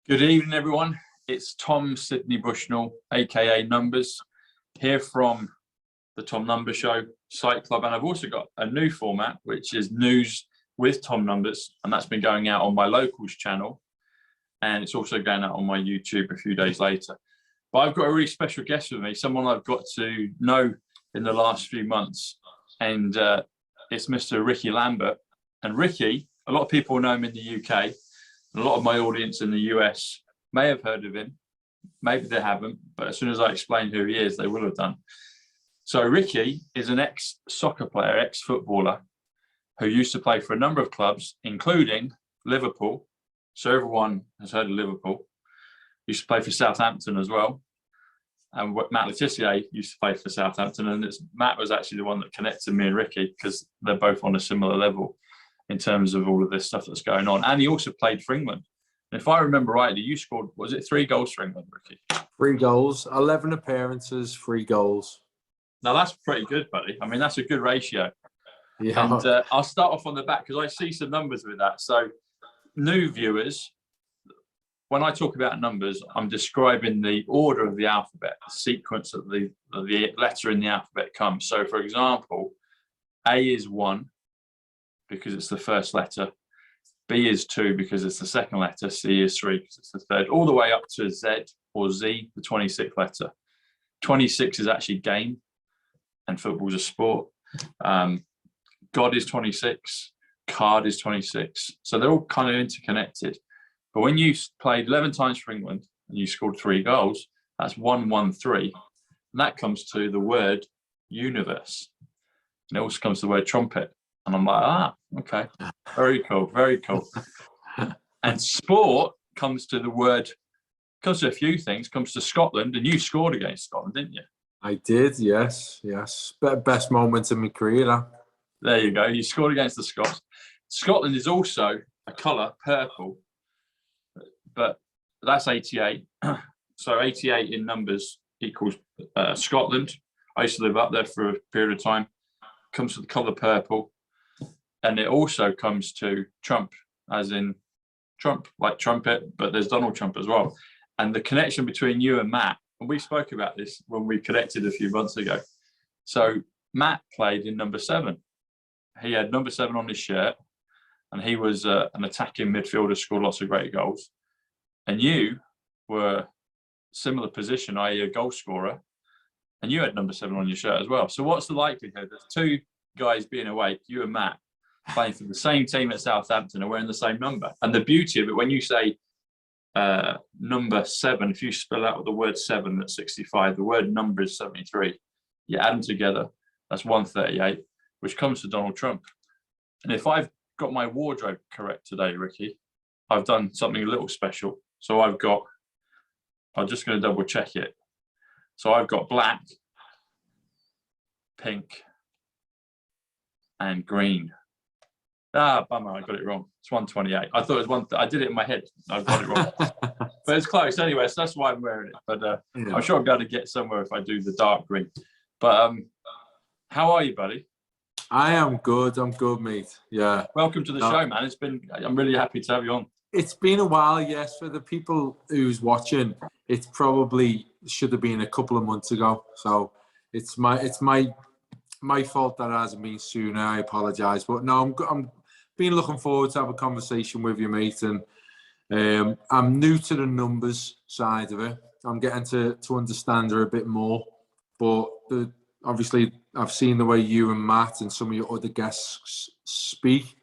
Good evening, everyone. It's Tom Sydney Bushnell, aka Numbers, here from the Tom Numbers Show, Psych Club, and I've also got a new format, which is News with Tom Numbers, and that's been going out on my locals channel, and it's also going out on my YouTube a few days later. But I've got a really special guest with me, someone I've got to know in the last few months, and it's Mr. Ricky Lambert. And Ricky, a lot of people know him in the UK. A lot of my audience in the US may have heard of him, maybe they haven't, but as soon as I explain who he is, they will have done. So Ricky is an ex-soccer player, ex-footballer, who used to play for a number of clubs, including Liverpool. So everyone has heard of Liverpool. Used to play for Southampton as well. And Matt Letitia used to play for Southampton, and Matt was actually the one that connected me and Ricky, because they're both on a similar level in terms of all of this stuff that's going on. And he also played for England. And if I remember rightly, you scored, was it 3 goals for England, Ricky? 3 goals, 11 appearances, 3 goals. Now that's pretty good, buddy. I mean, that's a good ratio. Yeah. And I'll start off on the back because I see some numbers with that. So new viewers, when I talk about numbers, I'm describing the order of the alphabet, the sequence of the letter in the alphabet comes. So for example, A is 1, because it's the first letter, B is 2 because it's the second letter, C is 3 because it's the third, all the way up to Z or Z, the 26th letter. 26 is actually game, and football's a sport. God is 26, card is 26. So they're all kind of interconnected. But when you played 11 times for England and you scored 3 goals, that's 113. And that comes to the word universe. And it also comes to the word trumpet. And I'm like, okay, very cool, very cool. And sport comes to the word, comes to a few things, comes to Scotland, and you scored against Scotland, didn't you? I did, yes. Best moment in my career, that. There you go, you scored against the Scots. Scotland is also a colour, purple, but that's 88. So 88 in numbers equals Scotland. I used to live up there for a period of time. Comes to the colour purple. And it also comes to Trump, as in Trump, like trumpet, but there's Donald Trump as well. And the connection between you and Matt, and we spoke about this when we connected a few months ago. So Matt played in number 7. He had number 7 on his shirt, and he was an attacking midfielder, scored lots of great goals. And you were similar position, i.e. a goal scorer, and you had number 7 on your shirt as well. So what's the likelihood of 2 guys being awake, you and Matt, playing for the same team at Southampton and wearing the same number? And the beauty of it, when you say number 7, if you spell out the word 7, that's 65, the word number is 73. You add them together, that's 138, which comes to Donald Trump. And if I've got my wardrobe correct today, Ricky, I've done something a little special. So I'm just going to double check it. So I've got black, pink, and green. Bummer, I got it wrong. It's 128. I thought it was I did it in my head. I got it wrong. But it's close anyway, so that's why I'm wearing it. But yeah. I'm sure I'll be able to get somewhere if I do the dark green. But how are you, buddy? I am good. I'm good, mate. Yeah. Welcome to the show, man. I'm really happy to have you on. It's been a while, yes. For the people who's watching, it probably should have been a couple of months ago. So it's my fault that it hasn't been sooner. I apologise, but no, I'm been looking forward to have a conversation with you, mate. And I'm new to the numbers side of it. I'm getting to understand her a bit more. But obviously, I've seen the way you and Matt and some of your other guests speak,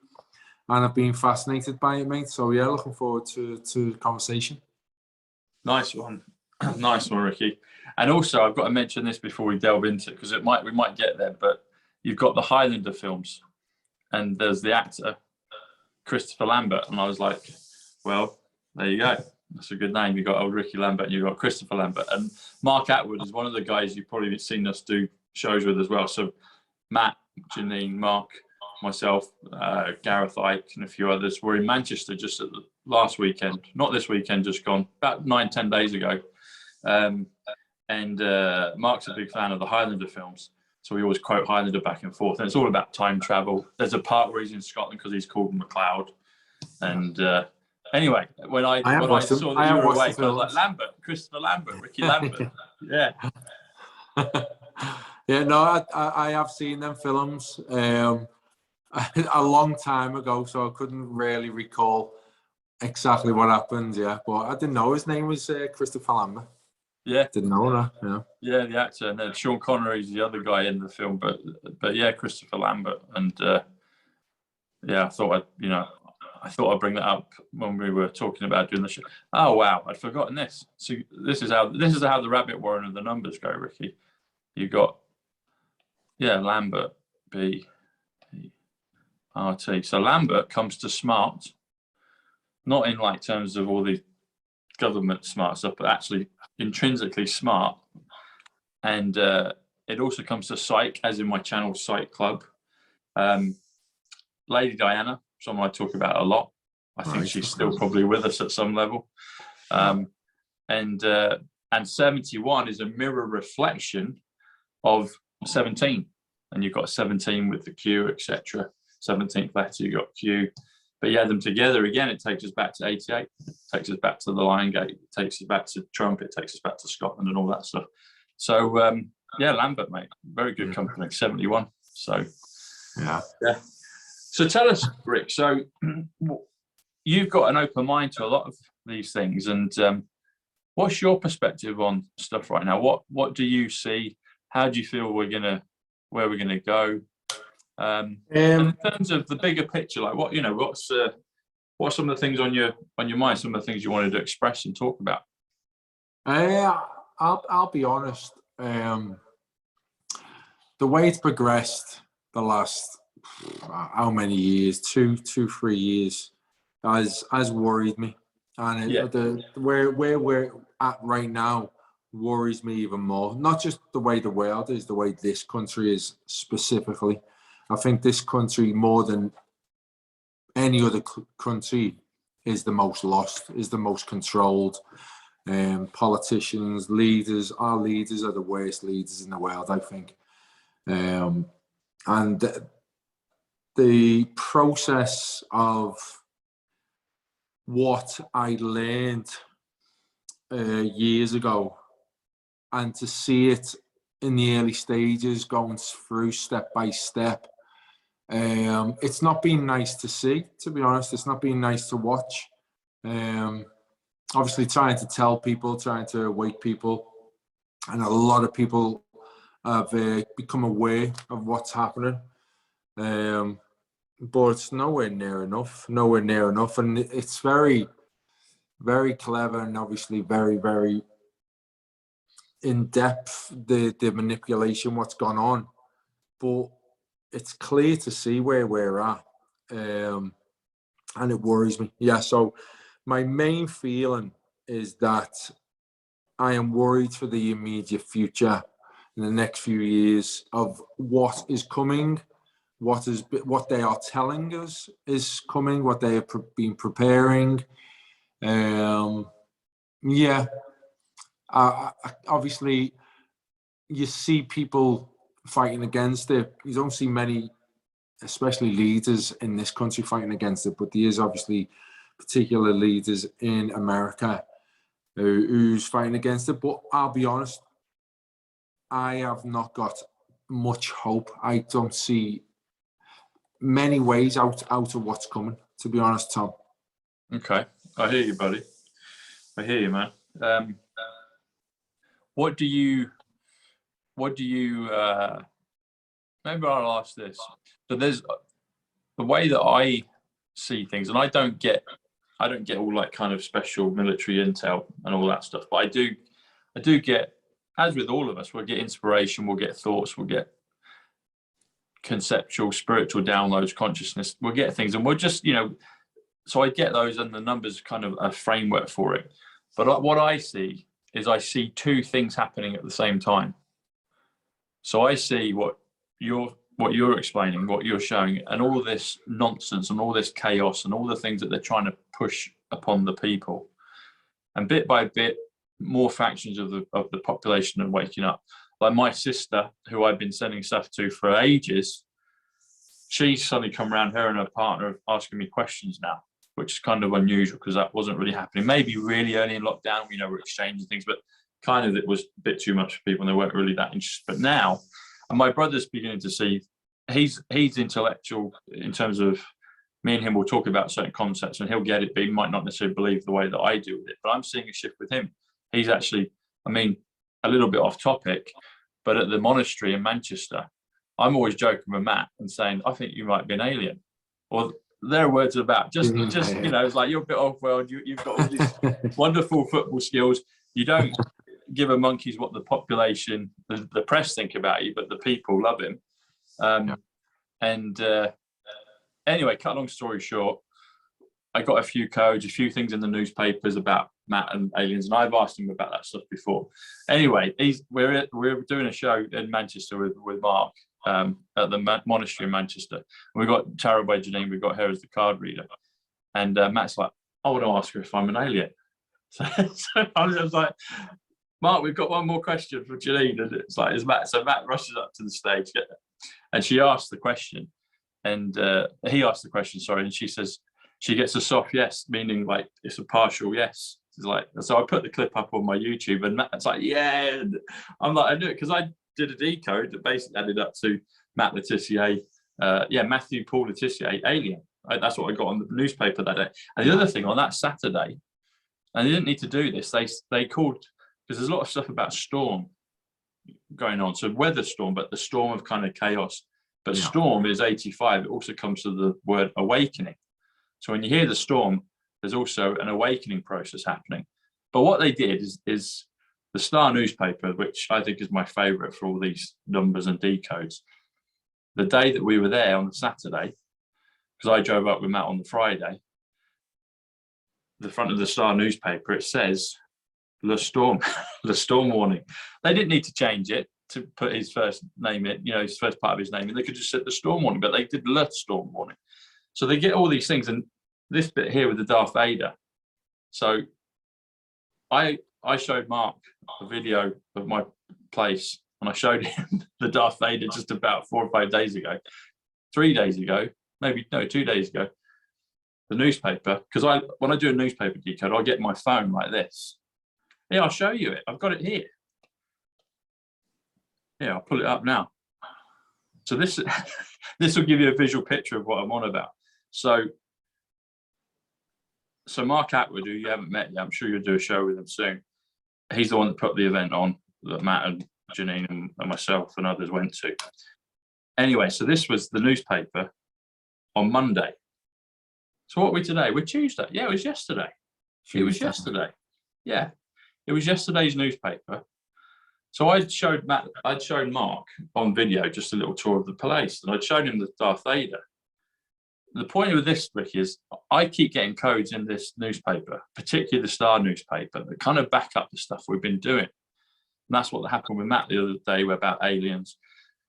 and I've been fascinated by it, mate. So yeah, looking forward to the conversation. Nice one, nice one, Ricky. And also, I've got to mention this before we delve into it, because we might get there. But you've got the Highlander films, and there's the actor Christopher Lambert, and I was like, well, there you go. That's a good name. You've got old Ricky Lambert, and you've got Christopher Lambert, and Mark Atwood is one of the guys you've probably seen us do shows with as well. So Matt, Janine, Mark, myself, Gareth Ike, and a few others were in Manchester just at the last weekend, not this weekend, just gone, about 9-10 days ago. And Mark's a big fan of the Highlander films, so we always quote Highlander back and forth, and it's all about time travel. There's a part where he's in Scotland because he's called MacLeod, and Anyway, when I saw that you were awake, I was like, Lambert, Christopher Lambert, Ricky Lambert. Yeah. Yeah, no, I have seen them films a long time ago, so I couldn't really recall exactly what happened. Yeah, but I didn't know his name was Christopher Lambert. Yeah, didn't know that. Yeah, yeah, the actor, and then Sean Connery's the other guy in the film, but yeah, Christopher Lambert, and yeah, I thought I'd bring that up when we were talking about doing the show. Oh wow, I'd forgotten this. So this is how the rabbit warren of the numbers go, Ricky. You got Lambert, B R T. So Lambert comes to smart, not in like terms of all the government smart stuff, but actually intrinsically smart. And it also comes to Psych, as in my channel, Psych Club. Lady Diana, someone I talk about a lot. I think she's still probably with us at some level. And 71 is a mirror reflection of 17. And you've got 17 with the Q, etc. 17th letter, you've got Q. But you add them together again, it takes us back to 88. It takes us back to the Lion Gate. It takes us back to Trump. It takes us back to Scotland and all that stuff. So, yeah, Lambert, mate. Very good company, 71. So, yeah. So tell us, Rick, so you've got an open mind to a lot of these things. And what's your perspective on stuff right now? What do you see? How do you feel where we're gonna go? And in terms of the bigger picture, like what's some of the things on your mind, some of the things you wanted to express and talk about? I'll be honest. The way it's progressed the last how many years, 3 years, has worried me, and where we're at right now worries me even more. Not just the way the world is, the way this country is specifically. I think this country, more than any other country, is the most lost, is the most controlled. Politicians, our leaders are the worst leaders in the world, I think. And the process of what I learned years ago, and to see it in the early stages, going through step by step, it's not been nice to see, to be honest. It's not been nice to watch. Obviously trying to tell people, trying to wake people, and a lot of people have become aware of what's happening, but it's nowhere near enough, and it's very, very clever, and obviously very, very in depth, the manipulation, what's gone on, but it's clear to see where we're at, and it worries me. Yeah, so my main feeling is that I am worried for the immediate future in the next few years of what is coming, what they are telling us is coming, what they have been preparing. Yeah, obviously you see people fighting against it. You don't see many, especially leaders in this country, fighting against it, but there is obviously particular leaders in America who's fighting against it. But I'll be honest, I have not got much hope. I don't see many ways out of what's coming, to be honest, Tom. Okay, I hear you, buddy. I hear you, man. What do you maybe I'll ask this. So there's the way that I see things, and I don't get all like kind of special military intel and all that stuff, but I do get, as with all of us, we'll get inspiration, we'll get thoughts, we'll get conceptual, spiritual downloads, consciousness, we'll get things, and we'll just, so I get those, and the numbers kind of a framework for it. But what I see is I see two things happening at the same time. So I see what you're explaining, what you're showing, and all this nonsense and all this chaos and all the things that they're trying to push upon the people. And bit by bit, more factions of the population are waking up. Like my sister, who I've been sending stuff to for ages, she's suddenly come around, her and her partner, asking me questions now. which is kind of unusual because that wasn't really happening. Maybe really early in lockdown, we're exchanging things, but kind of it was a bit too much for people and they weren't really that interested. But now, and my brother's beginning to see, he's intellectual in terms of, me and him will talk about certain concepts and he'll get it, but he might not necessarily believe the way that I do with it. But I'm seeing a shift with him. He's actually, I mean, a little bit off topic, but at the monastery in Manchester, I'm always joking with Matt and saying, I think you might be an alien. Or their words about just you know, it's like, you're a bit off world, you've got all these wonderful football skills. You don't give a monkeys what the population, the press think about you, but the people love him. Anyway, cut long story short, I got a few codes, a few things in the newspapers about Matt and aliens, and I've asked him about that stuff before. Anyway, we're doing a show in Manchester with Mark at the monastery in Manchester. And we've got Tarabay Janine, we've got her as the card reader. And Matt's like, I want to ask her if I'm an alien. So I was like, Mark, we've got one more question for Janine. And it's like, is Matt? So Matt rushes up to the stage and she asked the question. And he asked the question, sorry, and she says, she gets a soft yes, meaning like it's a partial yes. It's like, so I put the clip up on my YouTube and Matt's like, yeah. And I'm like, I knew it because I did a decode that basically added up to Matt Letitia, Matthew Paul Letitia, alien. That's what I got on the newspaper that day. And the other thing, on that Saturday, and they didn't need to do this, they called, because there's a lot of stuff about storm going on. So weather storm, but the storm of kind of chaos. But storm is 85. It also comes to the word awakening. So when you hear the storm, there's also an awakening process happening. But what they did is the Star newspaper, which I think is my favorite for all these numbers and decodes. The day that we were there on the Saturday, because I drove up with Matt on the Friday, the front of the Star newspaper, it says, Le Storm, the storm warning. They didn't need to change it to put his first name in, his first part of his name in. They could just set the storm warning, but they did Le Storm warning. So they get all these things, and this bit here with the Darth Vader. So I showed Mark a video of my place, and I showed him the Darth Vader just about 4 or 5 days ago. 3 days ago, 2 days ago, the newspaper, because when I do a newspaper decode, I get my phone like this. Yeah, I'll show you it. I've got it here. Yeah, I'll pull it up now. So this will give you a visual picture of what I'm on about. So Mark Atwood, who you haven't met yet, I'm sure you'll do a show with him soon. He's the one that put the event on that Matt and Janine and myself and others went to. Anyway, so this was the newspaper on Monday. So what are we today? We're Tuesday. Yeah, it was yesterday. It was yesterday. Yeah, it was yesterday's newspaper. So I'd shown Mark on video just a little tour of the place, and I'd shown him the Darth Vader. The point of this, Rick, is I keep getting codes in this newspaper, particularly the Star newspaper, that kind of back up the stuff we've been doing. And that's what happened with Matt the other day about aliens.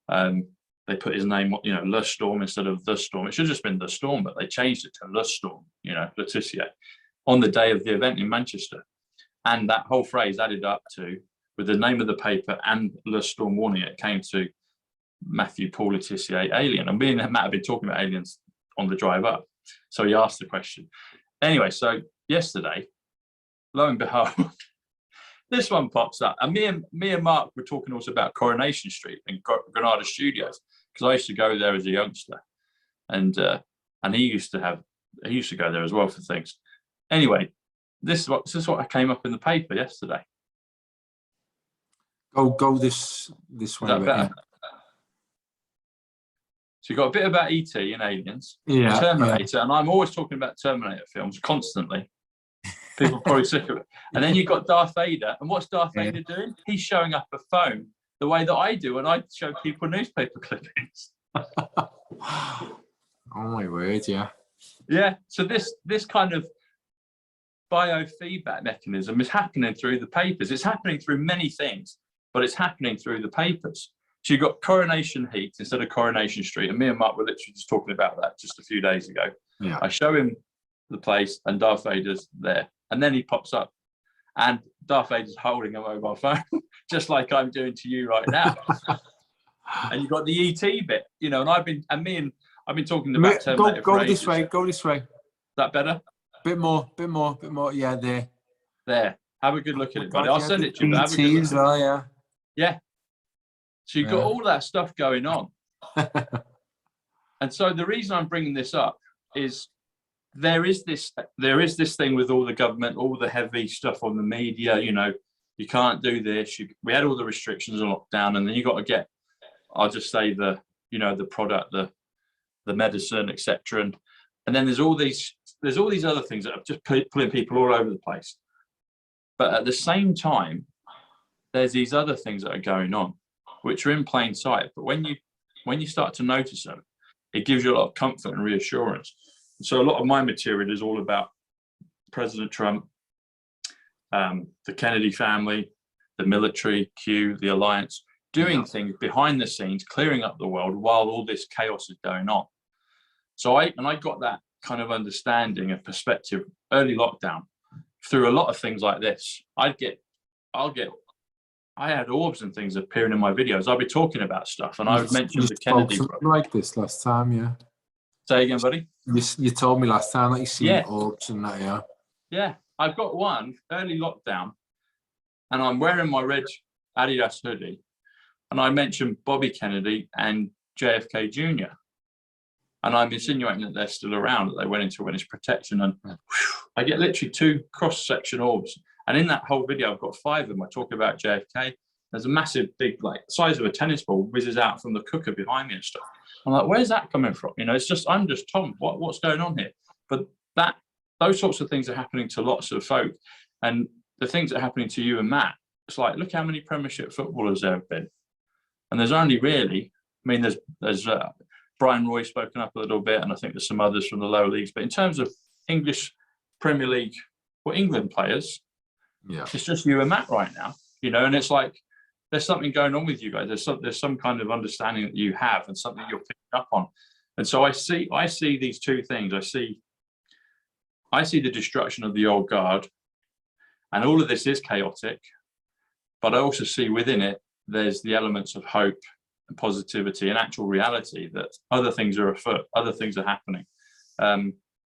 They put his name, Le Storm instead of The Storm. It should have just been The Storm, but they changed it to Le Storm, Letitia, on the day of the event in Manchester. And that whole phrase added up to, with the name of the paper and Le Storm warning, it came to Matthew Paul Letitia, alien. And me and Matt have been talking about aliens on the drive up. So he asked the question. Anyway, so yesterday, lo and behold, this one pops up. And me and Mark were talking also about Coronation Street and Granada Studios, because I used to go there as a youngster. And he used to go there as well for things. Anyway, this is what came up in the paper yesterday. Go this way. So you've got a bit about ET and aliens, yeah, Terminator, and I'm always talking about Terminator films constantly. People are probably sick of it. And then you've got Darth Vader, and what's Darth Vader doing? He's showing up a phone the way that I do when I show people newspaper clippings. Oh my word, yeah. Yeah, so this kind of biofeedback mechanism is happening through the papers. It's happening through many things, but it's happening through the papers. So you've got Coronation Heat instead of Coronation Street. And me and Mark were literally just talking about that just a few days ago. Yeah. I show him the place and Darth Vader's there. And then he pops up and Darth Vader's holding a mobile phone, just like I'm doing to you right now. And you've got the ET bit, and I've been talking about Terminator. Go this way. Is that better? bit more. Yeah, there. There. Have a good look at it, buddy. God, I'll yeah, send the it to you. But have a good BT look as at it. well, yeah. Yeah. So you've got all that stuff going on. And so the reason I'm bringing this up is there is this thing with all the government, all the heavy stuff on the media, you know, you can't do this. We had all the restrictions and lockdown, and then you got to get, I'll just say the product, the medicine, etc. And then there's all these other things that are just pulling people all over the place. But at the same time, there's these other things that are going on, which are in plain sight. But when you start to notice them, it gives you a lot of comfort and reassurance. So a lot of my material is all about President Trump, the Kennedy family, the military, Q, the alliance, doing things behind the scenes, clearing up the world while all this chaos is going on. So I got that kind of understanding and perspective early lockdown through a lot of things like this. I had orbs and things appearing in my videos. I'd be talking about stuff, and I would mention the Kennedy like this last time, yeah. Say again, buddy. You told me last time that you seen orbs and that, yeah. Yeah, I've got one early lockdown, and I'm wearing my red Adidas hoodie, and I mentioned Bobby Kennedy and JFK Jr. And I'm insinuating that they're still around, that they went into witness protection, and I get literally 2 cross-section orbs. And in that whole video, I've got 5 of them. I talk about JFK. There's a massive, big, like, size of a tennis ball whizzes out from the cooker behind me and stuff. I'm like, where's that coming from? You know, it's just, I'm just Tom. What's going on here? But those sorts of things are happening to lots of folk. And the things that are happening to you and Matt, it's like, look how many Premiership footballers there have been. And there's only really, I mean, there's Brian Roy spoken up a little bit, and I think there's some others from the lower leagues. But in terms of English Premier League or England players, it's just you and Matt right now, you know. And it's like there's something going on with you guys. There's some kind of understanding that you have, and something you're picking up on. And so I see these 2 things. I see the destruction of the old guard, and all of this is chaotic. But I also see within it there's the elements of hope and positivity and actual reality that other things are afoot, other things are happening,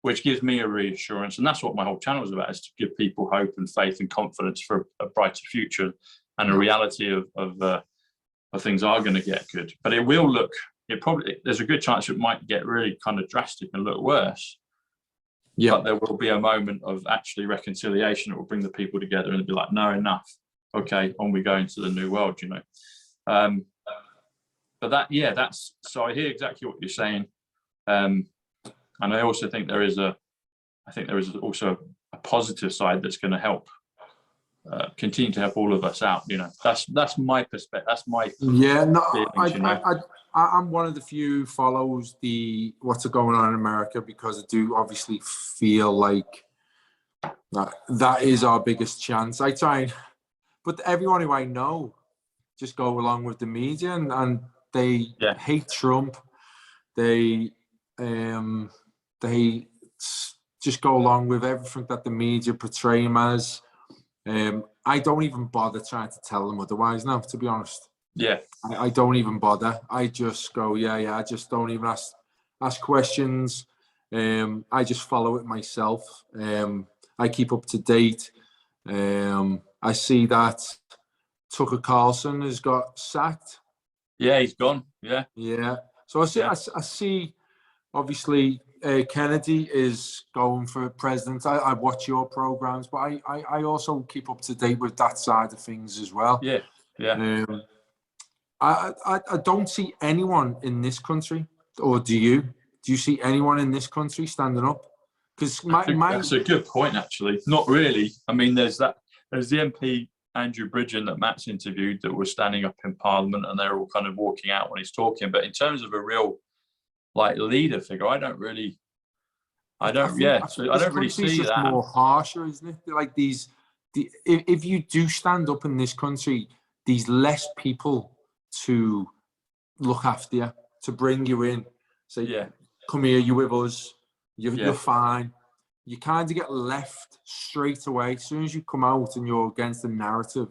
which gives me a reassurance. And that's what my whole channel is about, is to give people hope and faith and confidence for a brighter future and a reality of things are going to get good. But there's a good chance it might get really kind of drastic and look worse. Yeah. But there will be a moment of actually reconciliation that will bring the people together and be like, no, enough. Okay, on we go into the new world, you know. But so I hear exactly what you're saying. And I also think there is also a positive side that's going to help continue to help all of us out. You know, that's my perspective. That's my feelings, I'm one of the few follows what's going on in America, because I do obviously feel like that is our biggest chance. I try, but everyone who I know just go along with the media, and they hate Trump. They just go along with everything that the media portray him as. I don't even bother trying to tell them otherwise now, to be honest. Yeah. I don't even bother. I just go, I just don't even ask questions. I just follow it myself. I keep up to date. I see that Tucker Carlson has got sacked. Yeah, he's gone. Yeah. Yeah. So I see obviously Kennedy is going for president. I watch your programs, but I also keep up to date with that side of things as well. Yeah. Yeah. I don't see anyone in this country, or do you? Do you see anyone in this country standing up? Because that's a good point, actually. Not really. I mean, there's the MP Andrew Bridgen that Matt's interviewed that was standing up in Parliament, and they're all kind of walking out when he's talking. But in terms of a real leader figure, I don't really see that. More harsher, isn't it? Like if you do stand up in this country, there's less people to look after you, to bring you in, say, come here, you're with us, you're fine. You kind of get left straight away. As soon as you come out and you're against the narrative,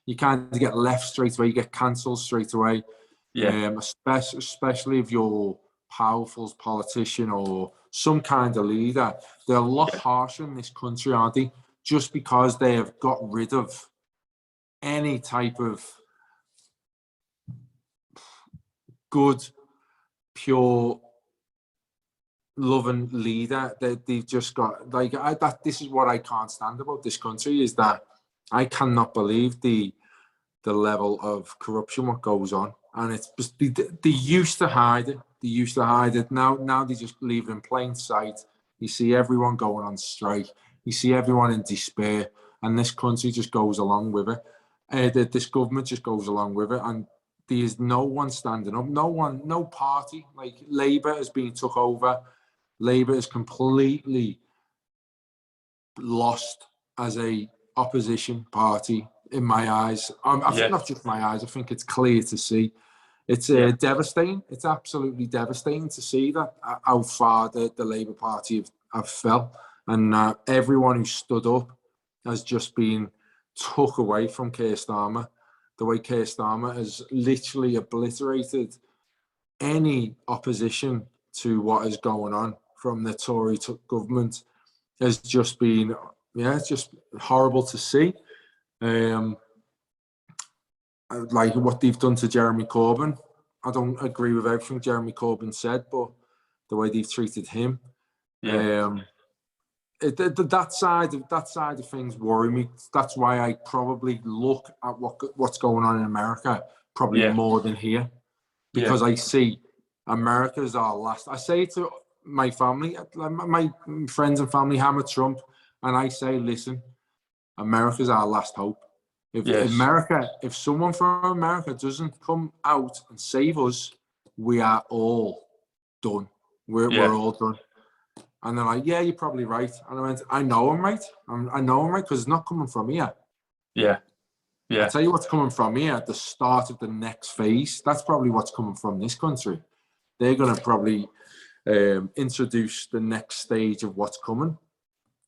you kind of get left straight away. You get cancelled straight away. Yeah. Especially if you're powerful politician or some kind of leader, they're a lot harsher in this country, aren't they? Just because they have got rid of any type of good, pure, loving leader. They've just got like this is what I can't stand about this country, is that I cannot believe the level of corruption what goes on, and it's just they used to hide it. They used to hide it. Now they just leave it in plain sight. You see everyone going on strike. You see everyone in despair, and this country just goes along with it. This government just goes along with it, and there's no one standing up. No one, no party. Like Labour has been took over. Labour is completely lost as a opposition party in my eyes. I think not just my eyes. I think it's clear to see. It's devastating. It's absolutely devastating to see that how far the Labour Party have fell, and everyone who stood up has just been took away from Keir Starmer. The way Keir Starmer has literally obliterated any opposition to what is going on from the Tory government has just been, it's just horrible to see. Like what they've done to Jeremy Corbyn. I don't agree with everything Jeremy Corbyn said, but the way they've treated him, that side of things worry me. That's why I probably look at what's going on in America probably more than here, because I see America's our last. I say to my family, my friends and family, hammer Trump, and I say, listen, America's our last hope. If someone from America doesn't come out and save us, we are all done. We're all done. And they're like, yeah, you're probably right. And I went, I know I'm right. I know I'm right, because it's not coming from here. I tell you what's coming from here at the start of the next phase. That's probably what's coming from this country. They're going to probably introduce the next stage of what's coming.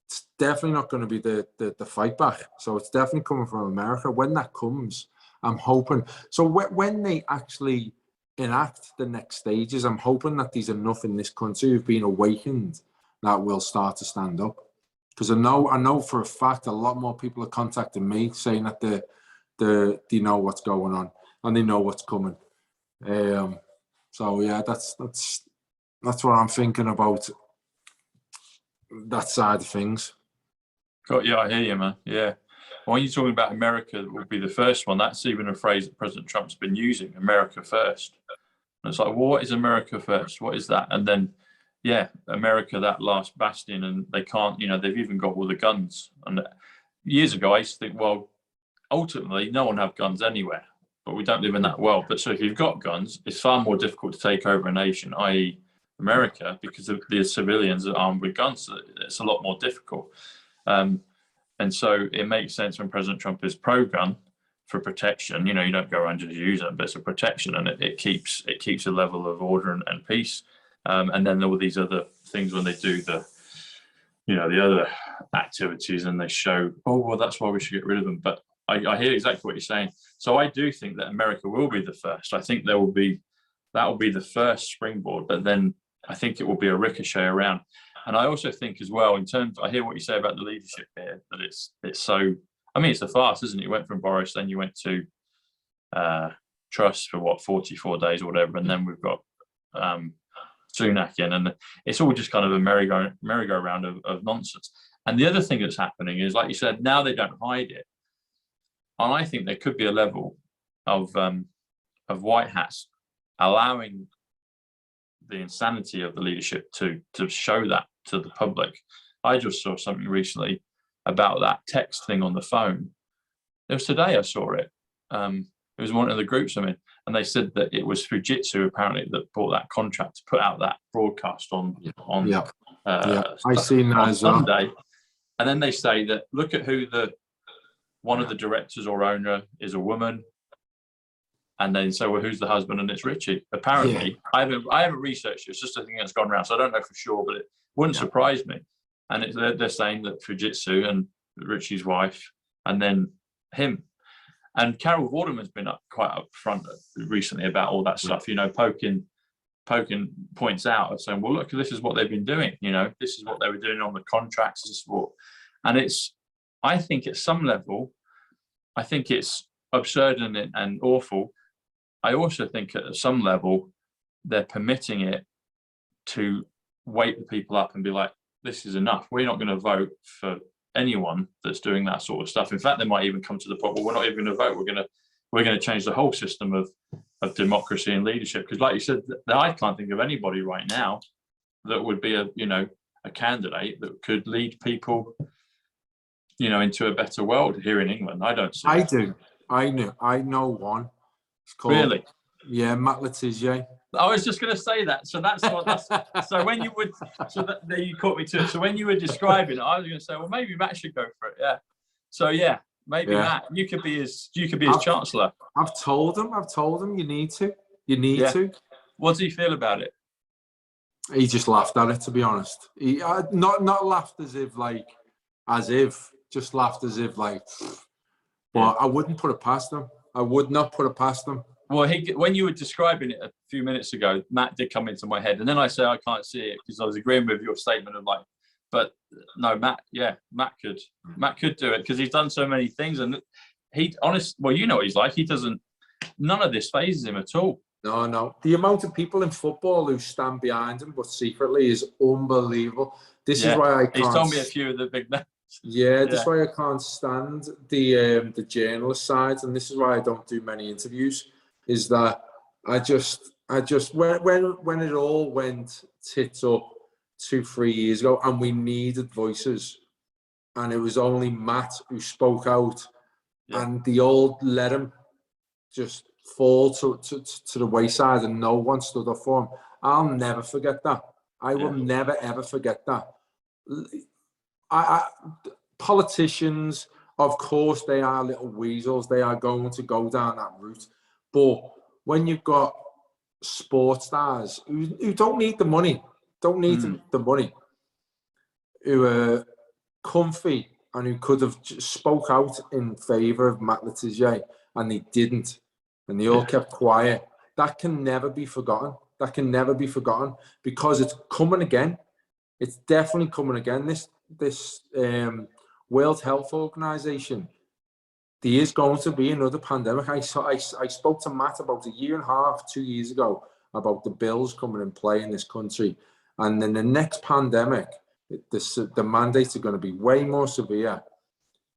It's definitely not going to be the fight back. So it's definitely coming from America. When that comes, I'm hoping. So when they actually enact the next stages, I'm hoping that there's enough in this country who've been awakened that will start to stand up. Because I know for a fact a lot more people are contacting me saying that they know what's going on and they know what's coming. So yeah, that's what I'm thinking about. That side of things. I hear you, man. Yeah. When you're talking about America will be the first one, that's even a phrase that President Trump's been using, America first. And it's like, well, what is America first? What is that? And then, America, that last bastion, and they can't, they've even got all the guns. And years ago, I used to think, well, ultimately, no one have guns anywhere, but we don't live in that world. But so if you've got guns, it's far more difficult to take over a nation, i.e., America, because of the civilians are armed with guns. So it's a lot more difficult. And so it makes sense when President Trump is pro-gun for protection. You don't go around just use it, but it's a protection, and it keeps a level of order and peace. And then all these other things when they do the other activities, and they show, oh well, that's why we should get rid of them. But I hear exactly what you're saying. So I do think that America will be the first. I think that will be the first springboard, but then I think it will be a ricochet around. And I also think as well, in terms, I hear what you say about the leadership here, that it's so, it's a farce, isn't it? You went from Boris, then you went to Truss for 44 days or whatever, and then we've got Sunak in, and it's all just kind of a merry-go-round of nonsense. And the other thing that's happening is, like you said, now they don't hide it. And I think there could be a level of white hats allowing the insanity of the leadership to show that to the public. I just saw something recently about that text thing on the phone. It was today I saw it. It was one of the groups I'm in, and they said that it was Fujitsu apparently that bought that contract to put out that broadcast on I seen that as well. Sunday. And then they say that look at who one of the directors or owner is a woman. And then say, well, who's the husband? And it's Richie. Apparently, I haven't researched it. It's just a thing that's gone around, so I don't know for sure, but it wouldn't surprise me. And they're saying that Fujitsu and Richie's wife, and then him. And Carol Vorderman's been quite up front recently about all that stuff, poking poking points out of saying, well, look, this is what they've been doing. You know, this is what they were doing on the contracts. This is what, and it's, I think at some level, I think it's absurd and awful. I also think at some level, they're permitting it to wake the people up and be like, this is enough. We're not going to vote for anyone that's doing that sort of stuff. In fact, they might even come to the point, well, we're not even going to vote. We're going to change the whole system of democracy and leadership. Because like you said, I can't think of anybody right now that would be a candidate that could lead people, into a better world here in England. I don't see. I do. I know one. It's called, really? Yeah, Matt Letizia. I was just going to say that. So so when you would, there you caught me to it. So when you were describing it, I was going to say, well, maybe Matt should go for it. Yeah. So yeah, maybe Matt, you could be his chancellor. I've told him you need to. You need to. What does he feel about it? He just laughed at it, to be honest. He not laughed as if, just laughed as if but I wouldn't put it past him. I would not put it past him. Well, when you were describing it a few minutes ago, Matt did come into my head, and then I say I can't see it because I was agreeing with your statement of but no, Matt could do it because he's done so many things, and well, you know what he's like. He doesn't. None of this phases him at all. No. The amount of people in football who stand behind him, but secretly, is unbelievable. This is why I can't. He's told me a few of the big names. Yeah, this is why I can't stand the journalist side, and this is why I don't do many interviews. Is that I just when it all went tits up 2-3 years ago, and we needed voices, and it was only Matt who spoke out, and they all let him just fall to the wayside, and no one stood up for him. I'll never forget that. I will never ever forget that. Politicians, of course, they are little weasels. They are going to go down that route. But when you've got sports stars who don't need the money, the money, who are comfy and who could have just spoke out in favour of Matt Letizia, and they didn't, and they all kept quiet, that can never be forgotten. That can never be forgotten, because it's coming again. It's definitely coming again. This World Health Organization, there is going to be another pandemic. I spoke to Matt about 1.5 years, 2 years ago, about the bills coming in play in this country. And then the next pandemic, the mandates are going to be way more severe.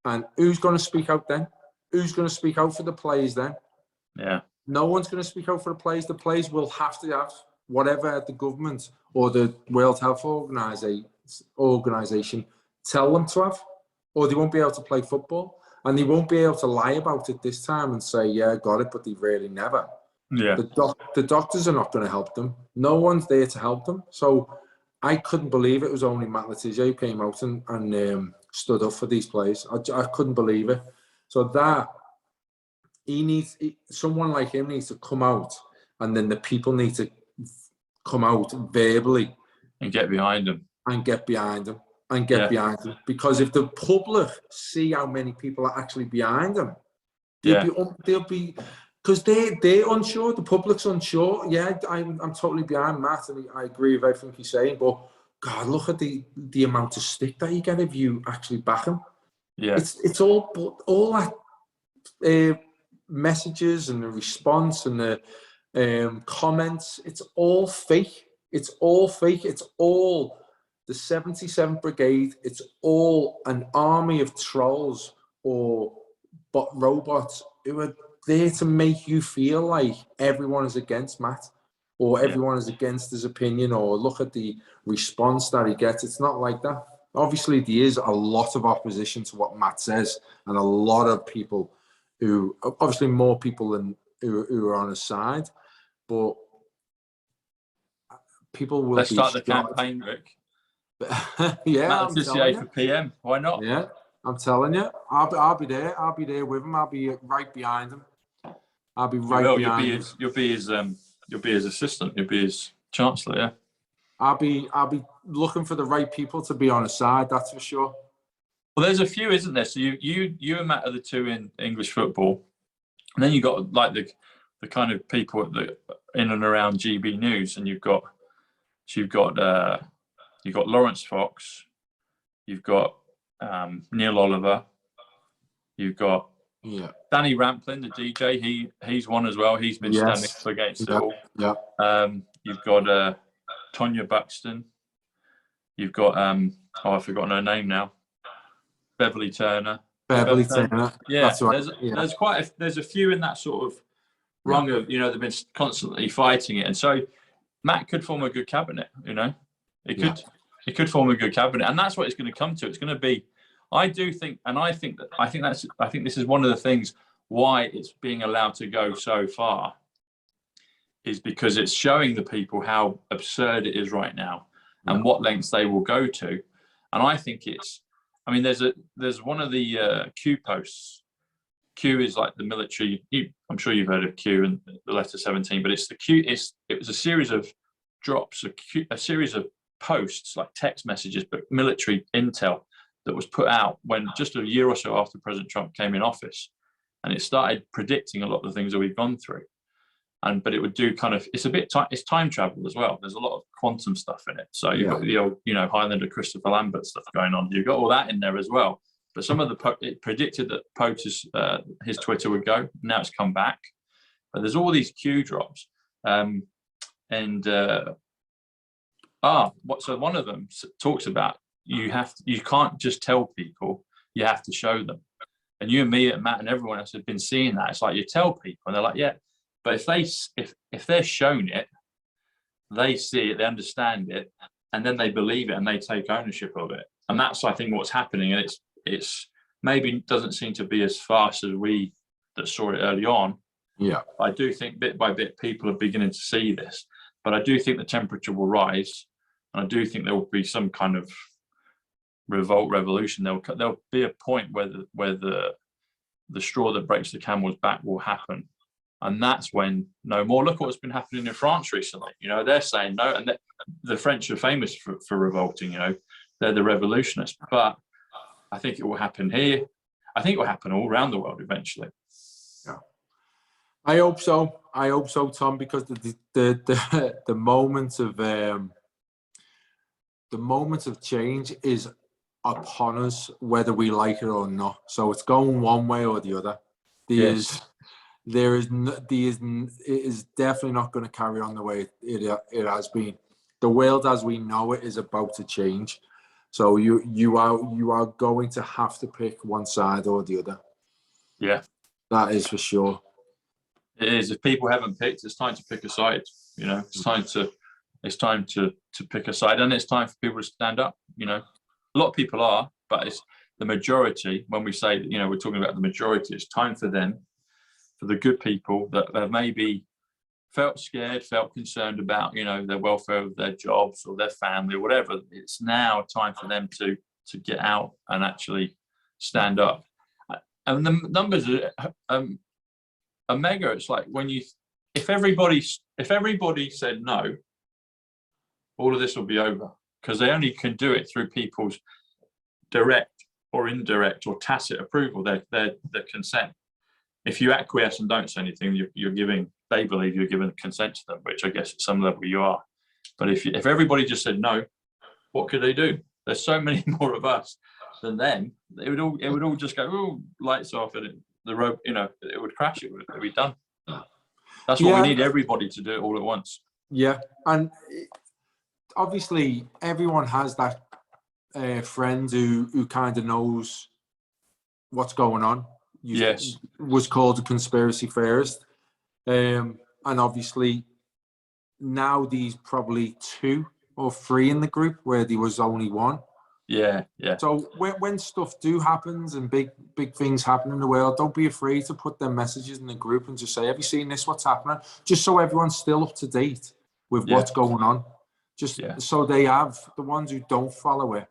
And who's going to speak out then? Who's going to speak out for the players then? Yeah. No one's going to speak out for the players. The players will have to have whatever the government or the World Health Organization tell them to have, or they won't be able to play football. And they won't be able to lie about it this time and say, yeah, got it, but they really never. Yeah. The doctors are not going to help them. No one's there to help them. So I couldn't believe it was only Matt Letizia who came out and stood up for these players. I couldn't believe it. So that someone like him needs to come out, and then the people need to come out verbally and get behind him. Because if the public see how many people are actually behind them, they'll be because they're unsure. The public's unsure. Yeah, I'm totally behind Matt, and I agree with everything he's saying. But God, look at the amount of stick that you get if you actually back him. Yeah, it's all that messages and the response and the comments. It's all fake. It's all fake. It's all the 77th Brigade. It's all an army of trolls or robots who are there to make you feel like everyone is against Matt, or everyone is against his opinion, or look at the response that he gets. It's not like that. Obviously, there is a lot of opposition to what Matt says, and a lot of people who, obviously more people than who are on his side, but people will. Let's start the campaign, Rick. Yeah, Matt Letizia for PM. Why not? Yeah, I'm telling you, I'll be there. I'll be there with him. I'll be right behind him. I'll be right behind him. You'll be his assistant. You'll be his chancellor. Yeah. I'll be looking for the right people to be on his side. That's for sure. Well, there's a few, isn't there? So you and Matt are the two in English football, and then you got like kind of people that in and around GB News, and you've got Lawrence Fox, you've got Neil Oliver, you've got Danny Ramplin, the DJ. He's one as well. He's been standing up against it all. Yeah. You've got Tonya Buxton. You've got I've forgotten her name now. Beverly Turner. Beverly Turner. Yeah. That's right. There's a few in that sort of rung of, you know, they've been constantly fighting it, and so Matt could form a good cabinet. You know, it could form a good cabinet, and that's what it's going to come to. It's going to be. I think this is one of the things why it's being allowed to go so far, is because it's showing the people how absurd it is right now and what lengths they will go to. And I think there's one of the Q posts. Q is like the military. I'm sure you've heard of Q and the letter 17, but it's the Q. It was a series of drops, a series of posts, like text messages, but military intel that was put out when just a year or so after President Trump came in office, and it started predicting a lot of the things that we've gone through. But it would do kind of, it's time travel as well. There's a lot of quantum stuff in it. So you've got the old, you know, Highlander Christopher Lambert stuff going on. You've got all that in there as well. But some of it predicted that POTUS, his Twitter would go. Now it's come back. But there's all these Q drops. So one of them talks about you can't just tell people, you have to show them. And you and me and Matt and everyone else have been seeing that. It's like you tell people and they're like, yeah. But if they're shown it, they see it, they understand it, and then they believe it and they take ownership of it. And that's, I think, what's happening. And it's maybe doesn't seem to be as fast as we that saw it early on. Yeah. I do think bit by bit people are beginning to see this. But I do think the temperature will rise, and I do think there will be some kind of revolution. There'll be a point where the straw that breaks the camel's back will happen. And that's when no more. Look what's been happening in France recently. You know, they're saying no, and the French are famous for revolting. You know, they're the revolutionists. But I think it will happen here. I think it will happen all around the world eventually. Yeah, I hope so. I hope so, Tom, because the moment of change is upon us, whether we like it or not. So it's going one way or the other. It is definitely not going to carry on the way it has been. The world as we know it is about to change. So you are going to have to pick one side or the other. Yeah, that is for sure. It is. If people haven't picked, it's time to pick a side. You know, it's time to pick a side, and it's time for people to stand up. You know, a lot of people are, but it's the majority. When we say, you know, we're talking about the majority, it's time for them. For the good people that have maybe felt scared, felt concerned about, you know, their welfare of their jobs or their family or whatever, it's now time for them to get out and actually stand up. And the numbers are mega. It's like if everybody said no, all of this will be over, because they only can do it through people's direct or indirect or tacit approval, their consent. If you acquiesce and don't say anything, they believe you're giving consent to them, which I guess at some level you are. But if everybody just said no, what could they do? There's so many more of us than them. It would all just go, oh, lights off, and the rope, you know, it would crash. It would be done. That's what we need everybody to do all at once. Yeah, and obviously everyone has that friend who kind of knows what's going on. Yes, was called a conspiracy theorist, and obviously now there's probably 2 or 3 in the group where there was only 1. Yeah. So when stuff happens and big things happen in the world, don't be afraid to put their messages in the group and just say, have you seen this? What's happening? Just so everyone's still up to date with what's going on. So they have, the ones who don't follow it,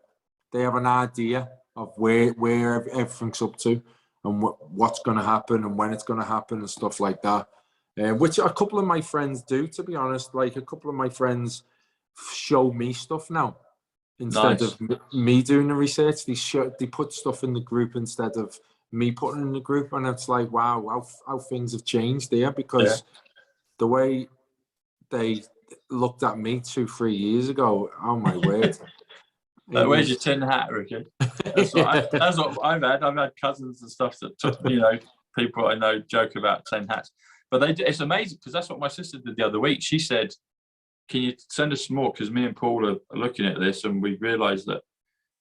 they have an idea of where everything's up to, and what's going to happen and when it's going to happen and stuff like that, which a couple of my friends do, to be honest. Like, a couple of my friends show me stuff now instead of me doing the research. They put stuff in the group instead of me putting in the group, and it's like, wow, how things have changed there, because the way they looked at me 2-3 years ago, oh my word. Where's your tin hat, Ricky? That's what I've had. I've had cousins and stuff that took, people I know joke about tin hats. But it's amazing, because that's what my sister did the other week. She said, can you send us some more? Because me and Paul are looking at this, and we realised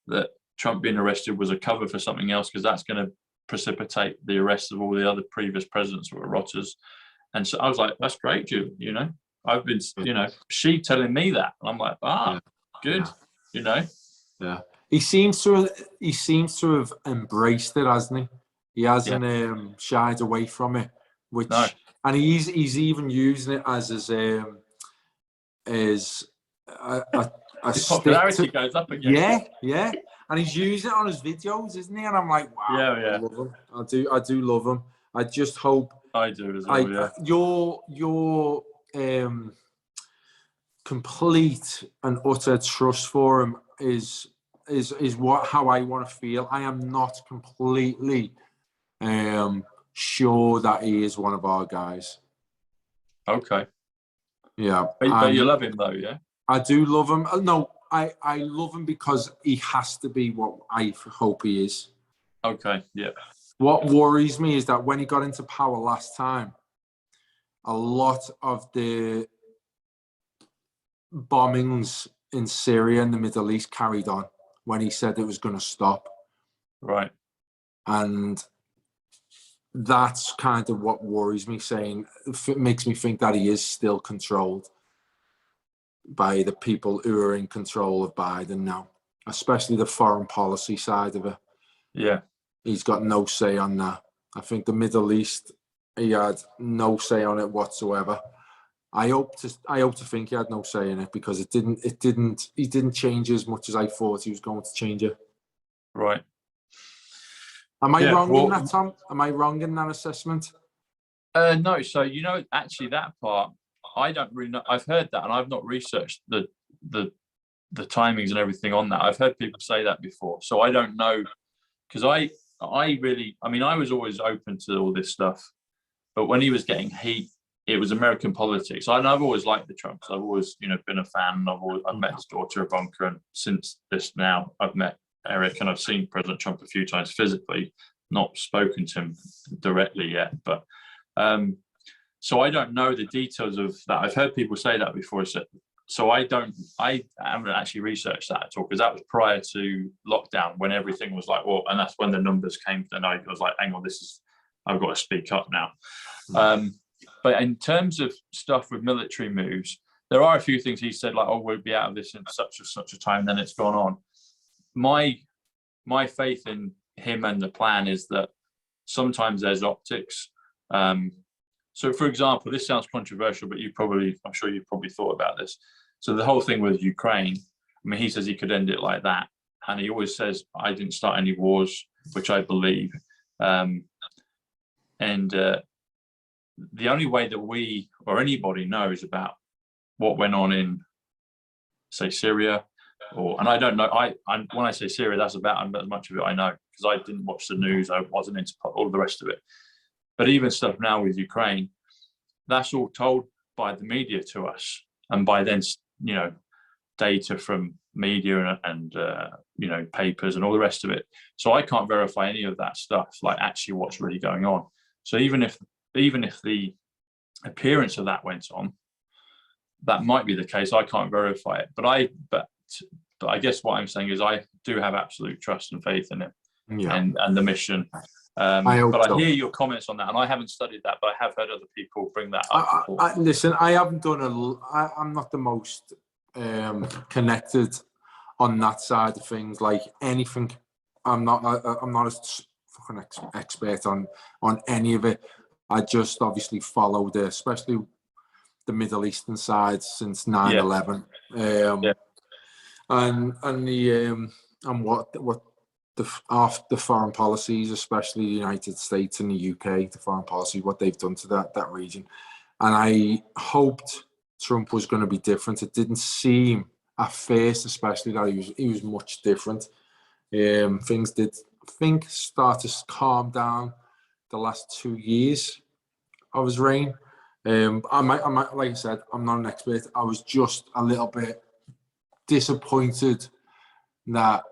that Trump being arrested was a cover for something else, because that's going to precipitate the arrest of all the other previous presidents who were rotters. And so I was like, that's great, Julie, I've been, she telling me that. And I'm like, good, Yeah. He seems to have embraced it, hasn't he? He hasn't shied away from it, which and he's even using it as a his popularity goes up again. Yeah. And he's using it on his videos, isn't he? And I'm like, wow, I love him. I do love him. I just hope I do as well. Your complete and utter trust for him is how I want to feel. I am not completely sure that he is one of our guys. Okay. Yeah. But you love him though, yeah? I do love him. No, I love him because he has to be what I hope he is. Okay, yeah. What worries me is that when he got into power last time, a lot of the bombings in Syria and the Middle East carried on when he said it was going to stop. Right. And that's kind of what worries me, saying it makes me think that he is still controlled by the people who are in control of Biden now, especially the foreign policy side of it. Yeah. He's got no say on that. I think the Middle East, he had no say on it whatsoever. I hope to think he had no say in it, because he didn't change as much as I thought he was going to change it. Right. Am I wrong in that, Tom? Am I wrong in that assessment? No. So actually, that part I don't really know. I've heard that, and I've not researched the timings and everything on that. I've heard people say that before, so I don't know, because I was always open to all this stuff, but when he was getting heat, it was American politics. And I've always liked the Trumps. I've always, been a fan. I've met his daughter Ivanka, and since this now, I've met Eric, and I've seen President Trump a few times physically, not spoken to him directly yet. But so I don't know the details of that. I've heard people say that before. So I haven't actually researched that at all, because that was prior to lockdown, when everything was like, well, and that's when the numbers came. Then I was like, hang on, I've got to speak up now. But in terms of stuff with military moves, there are a few things he said, like, oh, we'll be out of this in such a time, then it's gone on. My faith in him and the plan is that sometimes there's optics. So, for example, this sounds controversial, but I'm sure you've probably thought about this. So the whole thing with Ukraine, he says he could end it like that. And he always says, I didn't start any wars, which I believe. The only way that we or anybody knows about what went on in, say, Syria, and I don't know, when I say Syria, that's about as much of it I know, because I didn't watch the news, I wasn't into all the rest of it. But even stuff now with Ukraine, that's all told by the media to us, and by then, data from media and papers and all the rest of it. So I can't verify any of that stuff, like actually what's really going on. So even if the appearance of that went on, that might be the case. I can't verify it, but I guess what I'm saying is I do have absolute trust and faith in it, and the mission. I hear your comments on that, and I haven't studied that, but I have heard other people bring that up. Listen, I haven't done I'm not the most connected on that side of things. Like anything, I'm not a fucking expert on any of it. I just obviously followed it, especially the Middle Eastern side since 9/11, and what the foreign policies, especially the United States and the UK, the foreign policy, what they've done to that region. And I hoped Trump was going to be different. It didn't seem at first, especially, that he was much different. Things did think, started to calm down the last 2 years of his reign. I might, like I said, I'm not an expert. I was just a little bit disappointed that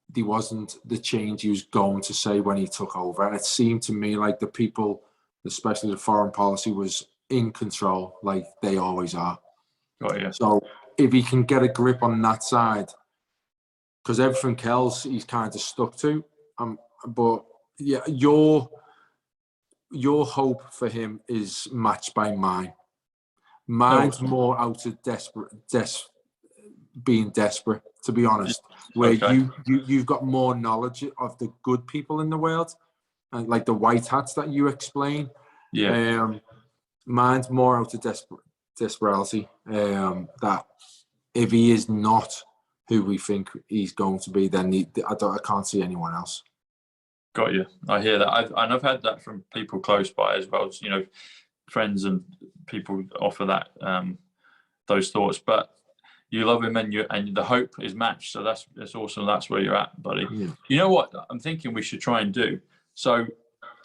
there wasn't the change he was going to say when he took over. And it seemed to me like the people, especially the foreign policy, was in control, like they always are. Got you. So if he can get a grip on that side, because everything else he's kind of stuck to. But yeah, your hope for him is matched by mine. Mine's more out of being desperate, to be honest. Where you've got more knowledge of the good people in the world, and like the white hats that you explain. Yeah. Mine's more out of desperation. That if he is not who we think he's going to be, then I can't see anyone else. Got you. I hear that. I've had that from people close by as well. You know, friends and people offer that those thoughts. But you love him, and the hope is matched. So that's awesome. That's where you're at, buddy. Yeah. You know what I'm thinking we should try and do? So,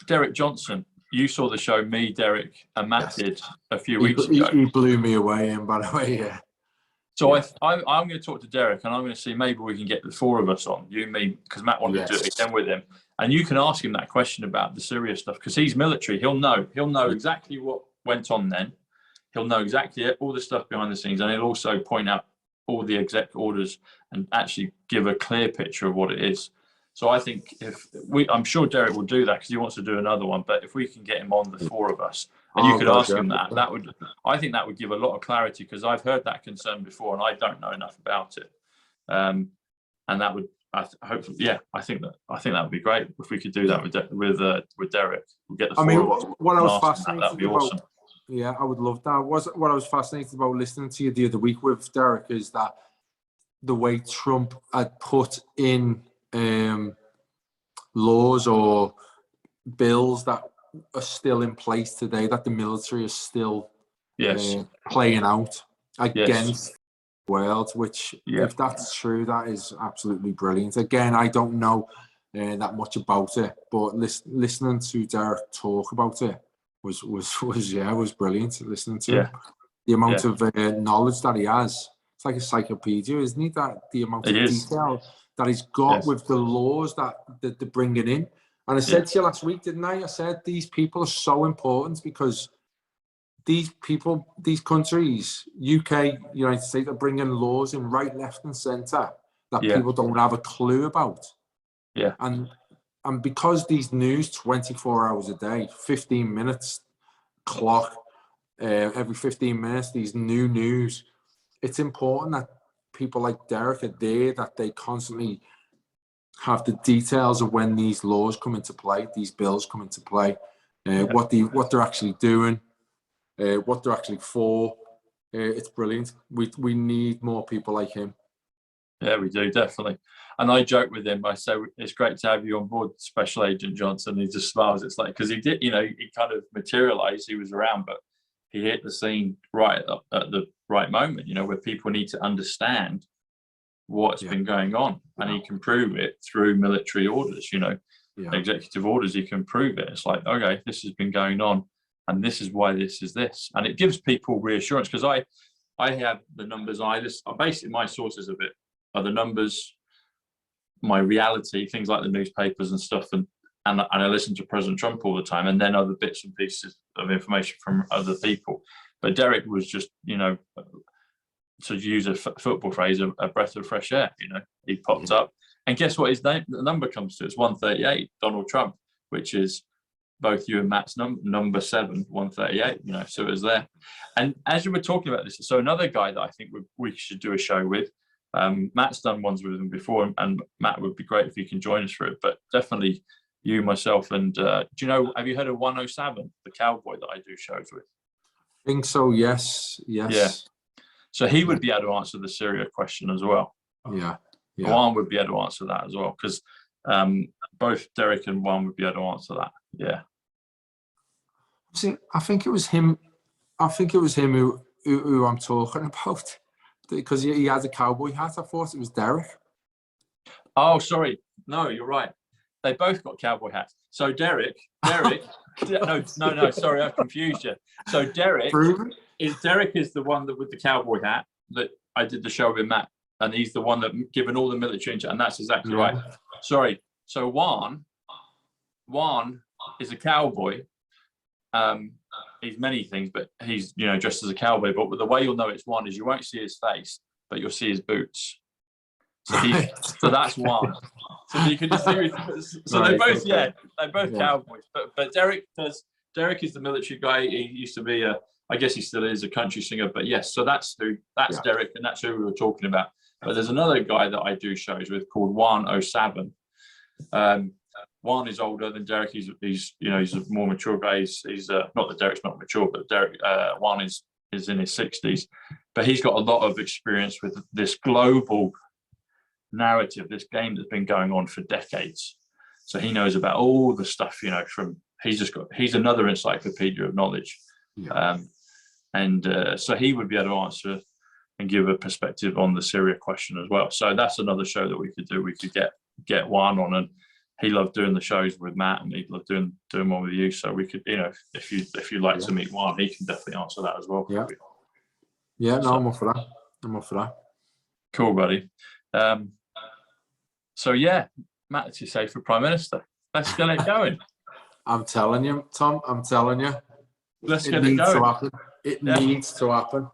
Derek Johnson, you saw the show. Me, Derek, and Matt did a few weeks ago. He blew me away, by the way, yeah. So yeah. I'm going to talk to Derek, and I'm going to see maybe we can get the four of us on, you, me, because Matt wanted to do it again with him. And you can ask him that question about the Syria stuff, because he's military. He'll know exactly what went on then. He'll know exactly all the stuff behind the scenes, and he'll also point out all the exec orders and actually give a clear picture of what it is. So I think I'm sure Derek will do that because he wants to do another one. But if we can get him on, the four of us, and you could ask him I think that would give a lot of clarity, because I've heard that concern before and I don't know enough about it. And that would, hopefully, yeah, I think that would be great if we could do that with Derek. We'll get the four of us. What I was fascinated that'd be awesome. Yeah, I would love that. What I was fascinated about listening to you the other week with Derek is that the way Trump had put in laws or bills that are still in place today, that the military is still playing out against the world, which if that's true, that is absolutely brilliant. Again, I don't know that much about it, but listening to Derek talk about it was brilliant. Listening to him. The amount of knowledge that he has, it's like a encyclopedia, isn't it? That the amount of detail that he's got with the laws that they're bringing in. And I said to you last week, didn't I? I said these people are so important because these people, these countries, UK, United States, are bringing laws in right, left, and centre that people don't have a clue about. Yeah. And because these news 24 hours a day, 15 minutes clock, every 15 minutes, these new news, it's important that people like Derek are there, that they constantly have the details of when these laws come into play, these bills come into play, what they're actually doing, what they're actually for. It's brilliant. We need more people like him. Yeah, we do, definitely. And I joke with him. I say, it's great to have you on board, Special Agent Johnson. He just smiles. It's like, because he did, he kind of materialized. He was around, but he hit the scene right at the right moment, where people need to understand what's been going on, and he can prove it through military orders, executive orders. He can prove it. It's like, okay, this has been going on, and this is why this is this, and it gives people reassurance, because I have the numbers. Basically my sources of it are the numbers, my reality, things like the newspapers and stuff, and I listen to President Trump all the time, and then other bits and pieces of information from other people. But Derek was just, to use a football phrase, a breath of fresh air. He popped up, and guess what? The number comes to? It's 138, Donald Trump, which is both you and Matt's number 7, 138. So it was there. And as you were talking about this, so another guy that I think we should do a show with. Matt's done ones with him before, and Matt would be great if you can join us for it. But definitely you, myself, and have you heard of 107, the cowboy that I do shows with? I think so. Yes. Yeah. So he would be able to answer the Syria question as well. Yeah. Juan would be able to answer that as well, because both Derek and Juan would be able to answer that. Yeah. See, I think it was him. Who I'm talking about, because he has a cowboy hat. I thought it was Derek. Oh, sorry. No, you're right. they both got cowboy hats. So Derek, no, sorry, I've confused you. So Derek is the one that with the cowboy hat that I did the show with Matt, and he's the one that given all the military, and that's exactly right. Sorry. So Juan is a cowboy. He's many things, but he's dressed as a cowboy. But the way you'll know it's Juan is you won't see his face, but you'll see his boots. So so that's Juan. So you can just see. So they're both they're both cowboys. But Derek is the military guy. He used to be I guess he still is a country singer. But yes, so that's Derek, and that's who we were talking about. But there's another guy that I do shows with called JUAN 07. Juan is older than Derek. He's a more mature guy. He's not that Derek's not mature, but Juan is in his 60s. But he's got a lot of experience with this global narrative, this game that's been going on for decades. So he knows about all the stuff, from he's another encyclopedia of knowledge. So he would be able to answer and give a perspective on the Syria question as well. So that's another show that we could do. We could get Juan on, and he loved doing the shows with Matt, and he loved doing one with you. So we could, if you'd like to meet Juan, he can definitely answer that as well. I'm up for that. Cool, buddy. So yeah, Matt, to say for Prime Minister, let's get it going. I'm telling you, Tom. Let's get it going. It needs to happen.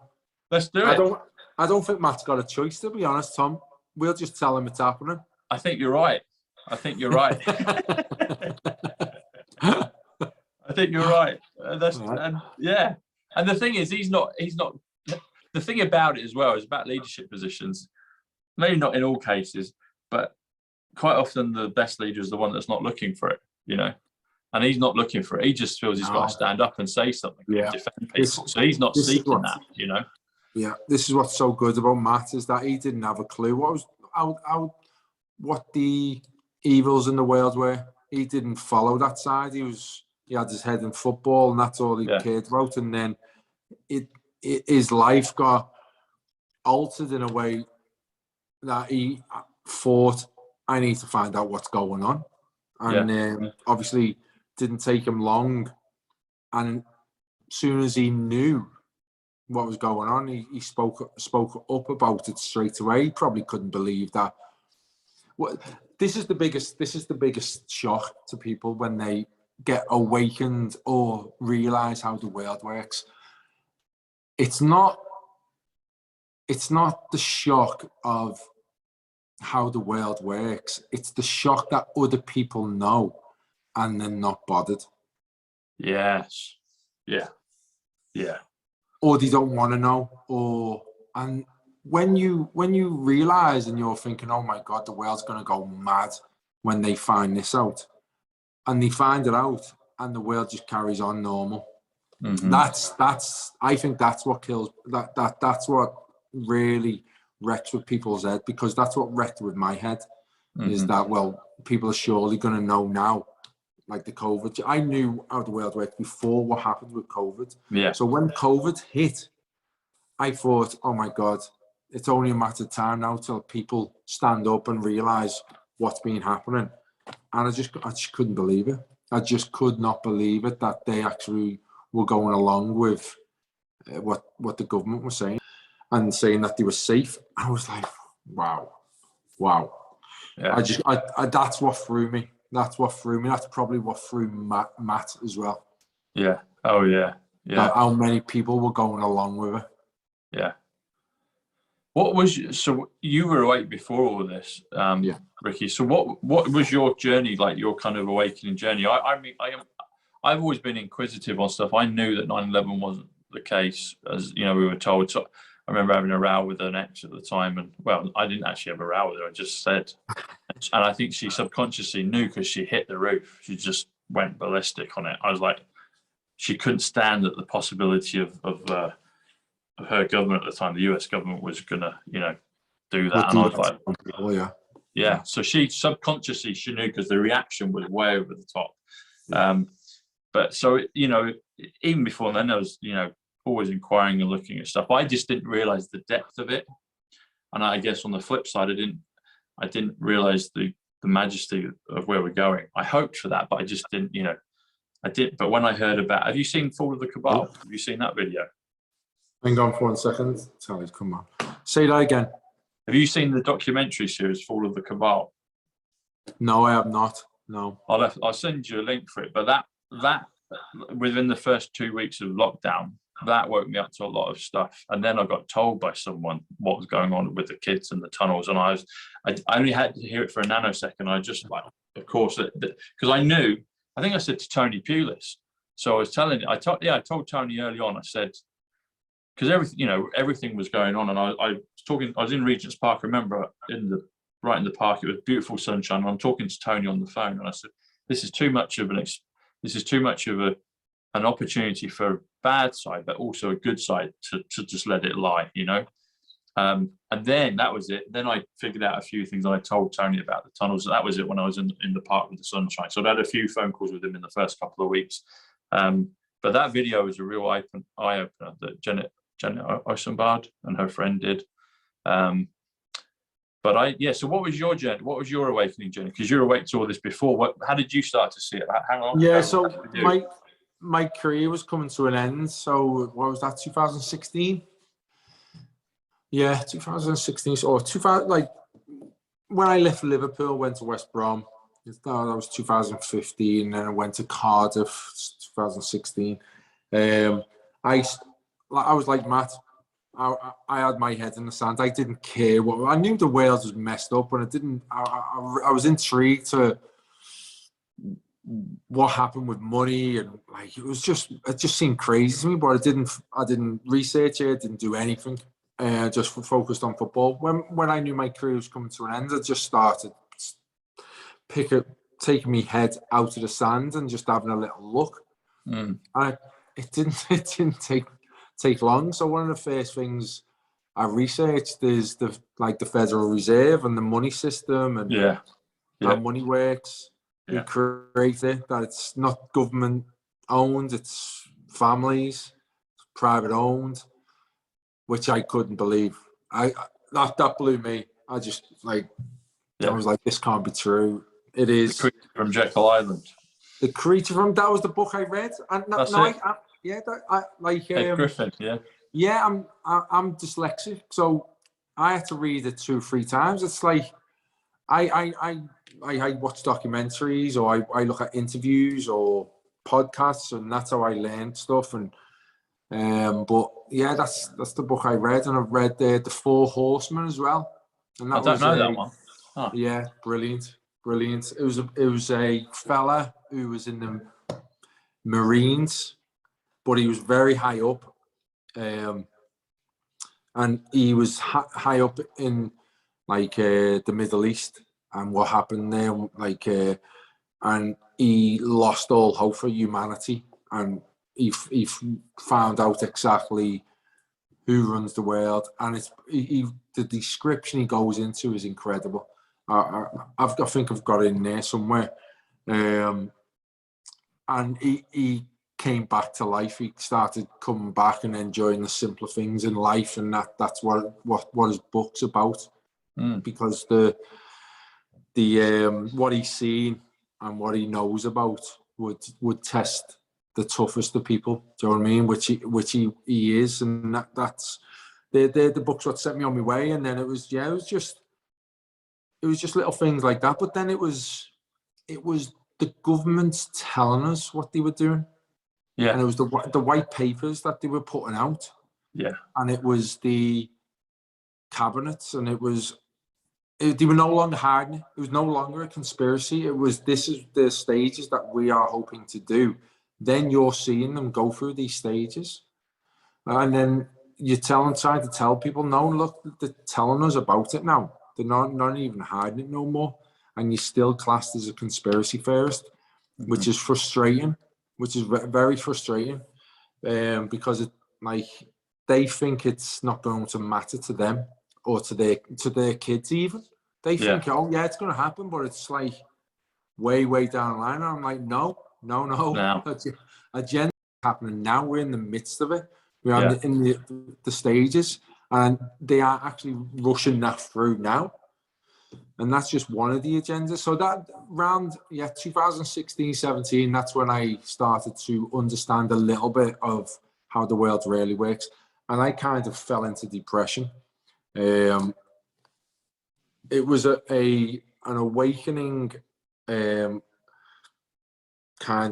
Let's do it. I don't think Matt's got a choice, to be honest, Tom. We'll just tell him it's happening. I think you're right. I think you're right. And the thing is, he's not. The thing about it as well is about leadership positions. Maybe not in all cases, but quite often the best leader is the one that's not looking for it. And he's not looking for it. He just feels he's got to stand up and say something, and defend people. So he's not seeking that. Yeah, this is what's so good about Matt, is that he didn't have a clue what the evils in the world were. He didn't follow that side. He had his head in football, and that's all he cared about. And then his life got altered in a way that he thought, I need to find out what's going on. And obviously didn't take him long. And as soon as he knew what was going on, he spoke up about it straight away. He probably couldn't believe that. This is the biggest shock to people when they get awakened or realize how the world works. It's not the shock of how the world works. It's the shock that other people know and they're not bothered. Yes. Yeah. Or they don't want to know. And when you realize and you're thinking, oh my God, the world's going to go mad when they find this out, and they find it out, and the world just carries on normal. I think that's what kills. That's what really wrecks with people's head, because that's what wrecked with my head. Is that, well, people are surely going to know now, like the COVID. I knew how the world worked before what happened with COVID. Yeah. So when COVID hit, I thought, oh my God, it's only a matter of time now till people stand up and realize what's been happening. And I just couldn't believe it. I just could not believe it that they actually were going along with what the government was saying, and saying that they were safe. I was like, wow. Yeah. That's what threw me. That's probably what threw Matt as well. Yeah. Oh yeah. Yeah. How many people were going along with it. Yeah. So you were awake before all of this, Ricky. So what was your journey like? Your kind of awakening journey? I've always been inquisitive on stuff. I knew that 9/11 wasn't the case, as we were told. So I remember having a row with an ex at the time, and well, I didn't actually have a row with her. I just said, and I think she subconsciously knew because she hit the roof. She just went ballistic on it. I was like, she couldn't stand the possibility of her government at the time, the US government, was gonna, do that. And I was like, yeah. So she subconsciously, she knew, because the reaction was way over the top. But so, even before then, I was, always inquiring and looking at stuff. I just didn't realize the depth of it. And I guess on the flip side, I didn't realize the the majesty of where we're going. I hoped for that, but I just didn't, you know, I did. But when I heard about, have you seen Fall of the Cabal? Have you seen that video? Hang on for 1 second. Sally's come on. Say that again. Have you seen the documentary series Fall of the Cabal? No, I have not. No. I'll send you a link for it. But that within the first 2 weeks of lockdown, that woke me up to a lot of stuff. And then I got told by someone what was going on with the kids and the tunnels. And I only had to hear it for a nanosecond. I just like, of course, because I knew, I think I said to Tony Pulis. So I was telling, I told Tony early on, I said, because everything, you know, everything was going on. And I was in Regent's Park, I remember right in the park, it was beautiful sunshine. And I'm talking to Tony on the phone and I said, this is too much of an opportunity for a bad side, but also a good side to just let it lie, you know? And then that was it. Then I figured out a few things. I told Tony about the tunnels. That was it when I was in the park with the sunshine. So I'd had a few phone calls with him in the first couple of weeks. But that video was a real eye-opener that Janet Osenbard and her friend did. So what was your journey? What was your awakening journey? Because you're awake to all this before. How did you start to see it? How long? Yeah, so my career was coming to an end. So what was that, 2016? Yeah, 2016 or 2000, like when I left Liverpool, went to West Brom. That was 2015, and then I went to Cardiff, 2016. I was like Matt. I had my head in the sand. I didn't care I knew the Wales was messed up, and I was intrigued to what happened with money, and like it just seemed crazy to me. But I didn't research it. Didn't do anything. Just focused on football. When I knew my career was coming to an end, I just started taking my head out of the sand and just having a little look. And it didn't take long. So one of the first things I researched is the Federal Reserve and the money system and how money works. Who created it? That it's not government owned, it's families, it's private owned, which I couldn't believe. That blew me. I just I was like, this can't be true. It is. The Creature from Jekyll Island. The Creature from, that was the book I read. And Ed Griffin, yeah. Yeah, I'm dyslexic, so I had to read it 2 or 3 times. It's like I watch documentaries, or I look at interviews or podcasts, and that's how I learn stuff. And but yeah, that's the book I read, and I've read the Four Horsemen as well. And I don't know that one. Oh. Yeah, brilliant. It was a fella who was in the Marines, but he was very high up, and he was high up in the Middle East and what happened there, and he lost all hope for humanity, and he found out exactly who runs the world, and the description he goes into is incredible. I think I've got it in there somewhere. And he came back to life. He started coming back and enjoying the simpler things in life, and that's what his book's about. Because the what he's seen and what he knows about would test the toughest of people. Do you know what I mean? Which he is, and that's the book's what set me on my way. And then it was just little things like that. But then it was the government telling us what they were doing. Yeah. And it was the white papers that they were putting out. Yeah. And it was the cabinets, and they were no longer hiding it. It was no longer a conspiracy. It was, this is the stages that we are hoping to do. Then you're seeing them go through these stages. And then you're trying to tell people, no, look, they're telling us about it now. They're not even hiding it no more. And you're still classed as a conspiracy theorist, which is frustrating, which is very frustrating, because they think it's not going to matter to them or to their kids even. They think, oh yeah, it's going to happen, but it's like way down the line. And I'm like, no. Agenda happening now. We're in the midst of it. We are in the stages, and they are actually rushing that through now. And that's just one of the agendas. So that round, 2016, 17, that's when I started to understand a little bit of how the world really works. And I kind of fell into depression. It was an awakening, kind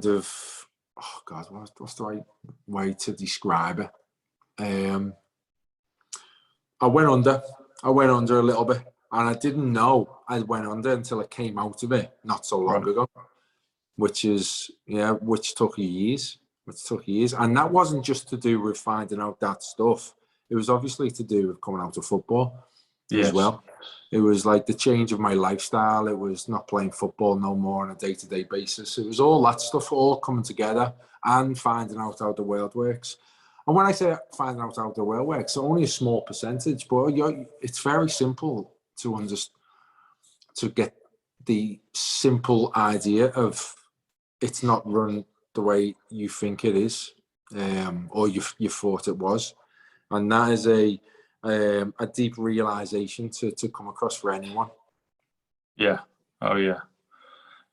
of, oh God, what's the right way to describe it? I went under a little bit. And I didn't know I went under until I came out of it not so long ago, which took years. And that wasn't just to do with finding out that stuff. It was obviously to do with coming out of football as well. It was like the change of my lifestyle. It was not playing football no more on a day-to-day basis. It was all that stuff all coming together and finding out how the world works. And when I say finding out how the world works, only a small percentage, but it's very simple to get the simple idea of it's not run the way you think it is, or you thought it was, and that is a deep realization to come across for anyone. Yeah. Oh yeah.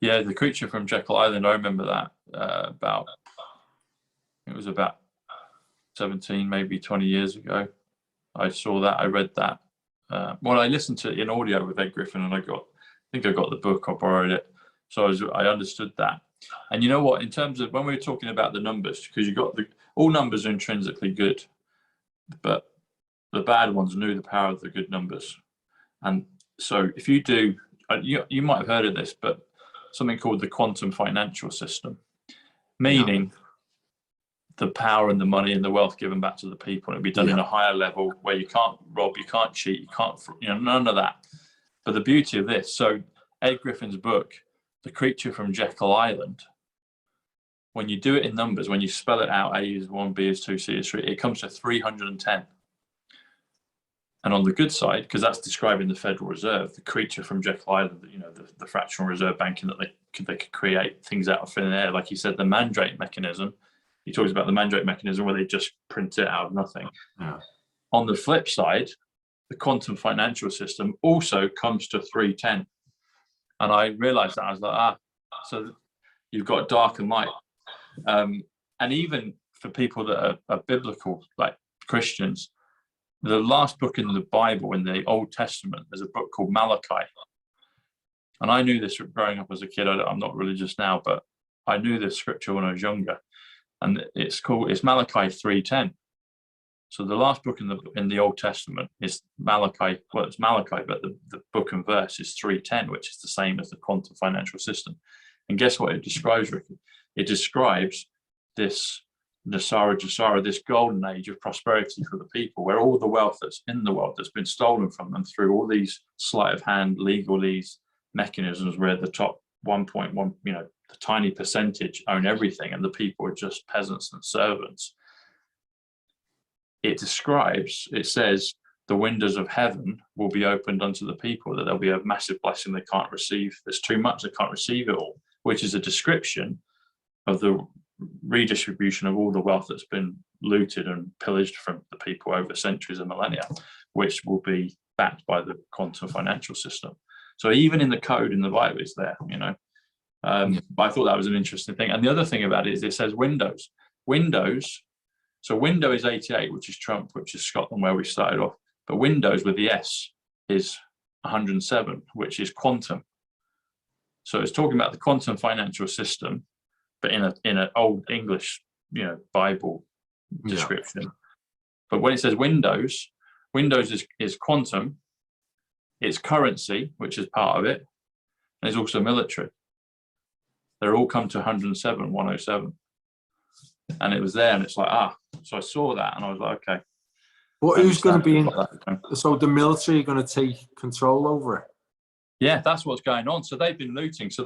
Yeah, the creature from Jekyll Island. I remember that it was about 17, maybe 20 years ago. I saw that. I read that. Well, I listened to it in audio with Ed Griffin, and I think I got the book. I borrowed it, so I understood that. And you know what? In terms of when we were talking about the numbers, because all numbers are intrinsically good, but the bad ones knew the power of the good numbers. And so, if you do, you might have heard of this, but something called the quantum financial system, meaning the power and the money and the wealth given back to the people. It'll be done in a higher level where you can't rob, you can't cheat, you can't, none of that. But the beauty of this, so Ed Griffin's book, The Creature from Jekyll Island, when you do it in numbers, when you spell it out, A is 1, B is 2, C is 3, it comes to 310. And on the good side, because that's describing the Federal Reserve, the creature from Jekyll Island, the fractional reserve banking that they could create things out of thin air. Like he said, the Mandrake mechanism, he talks about the Mandrake mechanism where they just print it out of nothing. Yeah. On the flip side, the quantum financial system also comes to 310. And I realized that. I was like, so you've got dark and light. And even for people that are biblical, like Christians, the last book in the Bible, in the Old Testament, there's a book called Malachi. And I knew this growing up as a kid. I'm not religious now, but I knew this scripture when I was younger. And it's Malachi 3:10. So the last book in the Old Testament is Malachi. Well, it's Malachi, but the book and verse is 3:10, which is the same as the quantum financial system. And guess what it describes, Ricky? It describes this Nasara, this golden age of prosperity for the people, where all the wealth that's in the world that's been stolen from them through all these sleight of hand legalese mechanisms, where the top 1.1, the tiny percentage own everything and the people are just peasants and servants. It says the windows of heaven will be opened unto the people, that there'll be a massive blessing they can't receive. There's too much, they can't receive it all, which is a description of the redistribution of all the wealth that's been looted and pillaged from the people over centuries and millennia, which will be backed by the quantum financial system. So even in the code in the Bible, it's there, But I thought that was an interesting thing. And the other thing about it is it says Windows. So Window is 88, which is Trump, which is Scotland, where we started off. But Windows with the S is 107, which is quantum. So it's talking about the quantum financial system, but in an old English, Bible description. But when it says Windows is quantum, it's currency, which is part of it, and it's also military. They're all come to 107, 107. And it was there, and it's like, so I saw that, and I was like, okay. Well, who's going to be in? So the military are going to take control over it? Yeah, that's what's going on. So they've been looting. So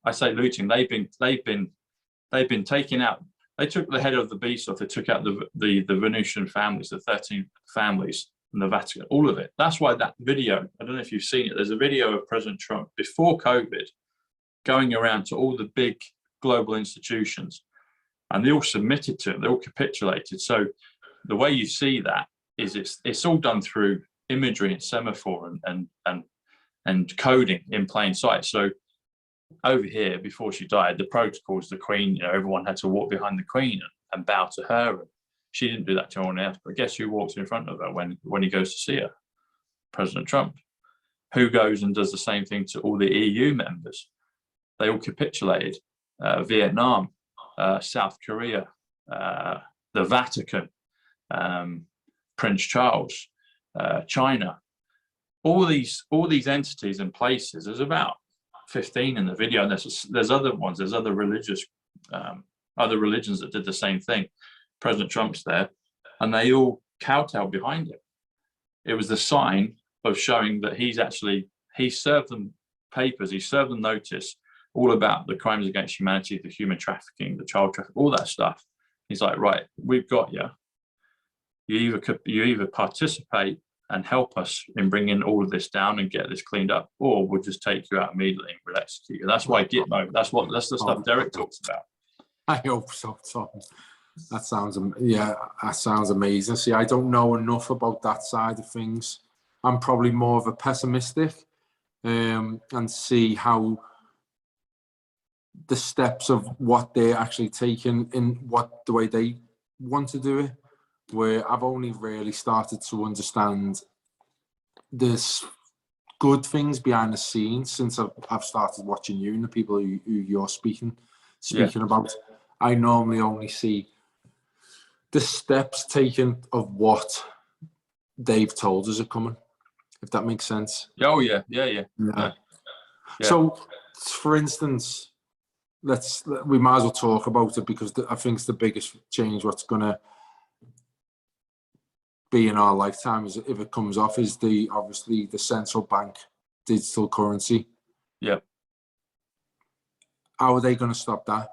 I say looting. They've been taking out. They took the head of the beast off. They took out the Venusian families, the 13 families, and the Vatican, all of it. That's why that video. I don't know if you've seen it. There's a video of President Trump before COVID, going around to all the big global institutions. And they all submitted to it. They all capitulated. So the way you see that is it's all done through imagery and semaphore and and coding in plain sight. So over here, before she died, the protocols, the Queen, you know, everyone had to walk behind the Queen and bow to her. She didn't do that to anyone else. But guess who walks in front of her when he goes to see her? President Trump. Who goes and does the same thing to all the EU members? They all capitulated. Vietnam, South Korea, the Vatican, Prince Charles, China. All these entities and places. There's about 15 in the video, and there's other ones. There's other religions that did the same thing. President Trump's there, and they all kowtowed behind him. It was the sign of showing that he served them papers, he served them notice all about the crimes against humanity, the human trafficking, the child trafficking, all that stuff. He's like, right, we've got you. You either participate and help us in bringing all of this down and get this cleaned up, or we'll just take you out immediately and we'll execute you. That's why Gitmo, that's the stuff Derek talks about. I hope so, Tom. That sounds, yeah, that sounds amazing. See, I don't know enough about that side of things. I'm probably more of a pessimistic, and see how the steps of what they're actually taking in what the way they want to do it, where I've only really started to understand this good things behind the scenes since I've started watching you and the people who you're speaking about. I normally only see the steps taken of what they've told us are coming, if that makes sense. Oh yeah. So, for instance, we might as well talk about it, because I think it's the biggest change what's going to be in our lifetime, is if it comes off, is obviously the central bank digital currency. Yeah. How are they going to stop that?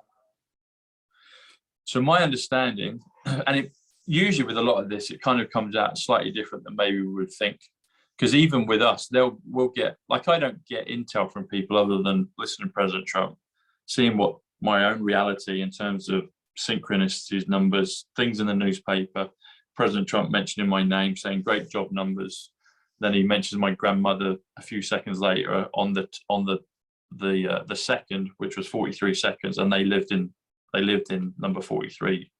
So my understanding, and it usually with a lot of this, it kind of comes out slightly different than maybe we would think. Because even with us, we'll get, like, I don't get intel from people other than listening to President Trump, seeing what my own reality in terms of synchronicities, numbers, things in the newspaper. President Trump mentioning my name, saying great job numbers. Then he mentions my grandmother a few seconds later on the second, which was 43 seconds, and they lived in number 43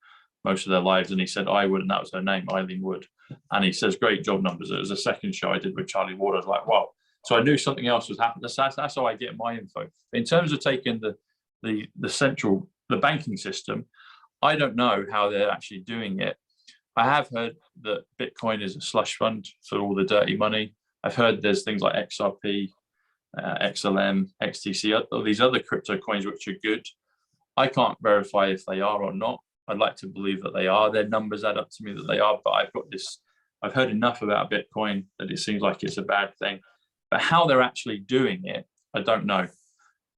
most of their lives. And he said Wood, and that was her name, Eileen Wood. And he says great job numbers. It was a second show I did with Charlie Ward. I was like, wow. So I knew something else was happening. That's how I get my info. In terms of taking the banking system, I don't know how they're actually doing it. I have heard that Bitcoin is a slush fund for all the dirty money. I've heard there's things like XRP, XLM, XTC, all these other crypto coins which are good. I can't verify if they are or not. I'd like to believe that they are. Their numbers add up to me that they are, but I've heard enough about Bitcoin that it seems like it's a bad thing. But how they're actually doing it, I don't know.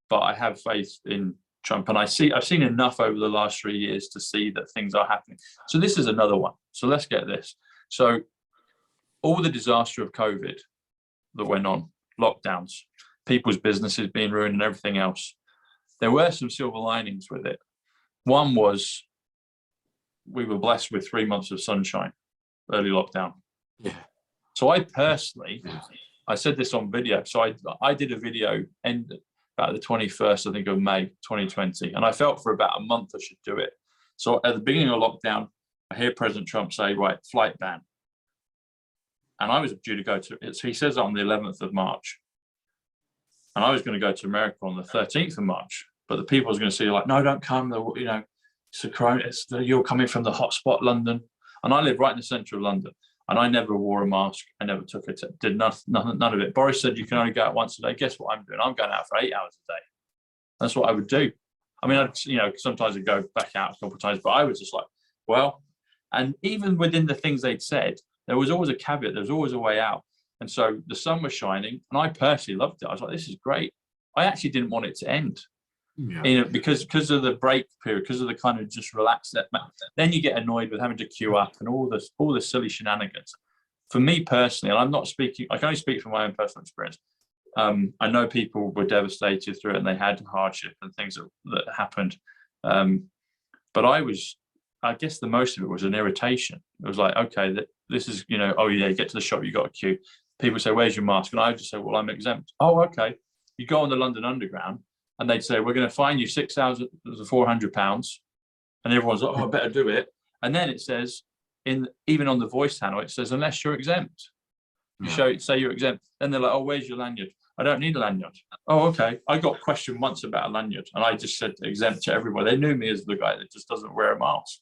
But I have faith in Trump, and I've seen enough over the last 3 years to see that things are happening. So this is another one. So let's get this. So all the disaster of COVID that went on, lockdowns, people's businesses being ruined and everything else, there were some silver linings with it. One was we were blessed with 3 months of sunshine, early lockdown. Yeah. So I personally, I said this on video. So I did a video about the 21st, I think, of May 2020. And I felt for about a month I should do it. So at the beginning of lockdown, I hear President Trump say, right, flight ban. And I was due to go to, he says that on the 11th of March. And I was going to go to America on the 13th of March. But the people was going to say, like, no, don't come. You know, you're coming from the hotspot, London. And I live right in the centre of London. And I never wore a mask. I never took it. Did none of it. Boris said you can only go out once a day. Guess what I'm doing? I'm going out for 8 hours a day. That's what I would do. I mean, sometimes I'd go back out a couple of times, but I was just like, well, and even within the things they'd said, there was always a caveat. There was always a way out. And so the sun was shining, and I personally loved it. I was like, this is great. I actually didn't want it to end. Yeah. Because of the break period, because of the kind of just relax that. Then you get annoyed with having to queue up and all the silly shenanigans. For me personally, and I'm not speaking, I can only speak from my own personal experience. I know people were devastated through it and they had hardship and things that happened. But I guess the most of it was an irritation. It was like, okay, this is, oh yeah, you get to the shop, you got a queue. people say, where's your mask? And I just say, well, I'm exempt. Oh, okay. You go on the London Underground and they'd say, we're going to fine you £6,400. And everyone's like, oh, I better do it. And then it says, even on the voice channel, it says, unless you're exempt. You say you're exempt. Then they're like, oh, where's your lanyard? I don't need a lanyard. Oh, okay. I got questioned once about a lanyard and I just said exempt to everybody. They knew me as the guy that just doesn't wear a mask.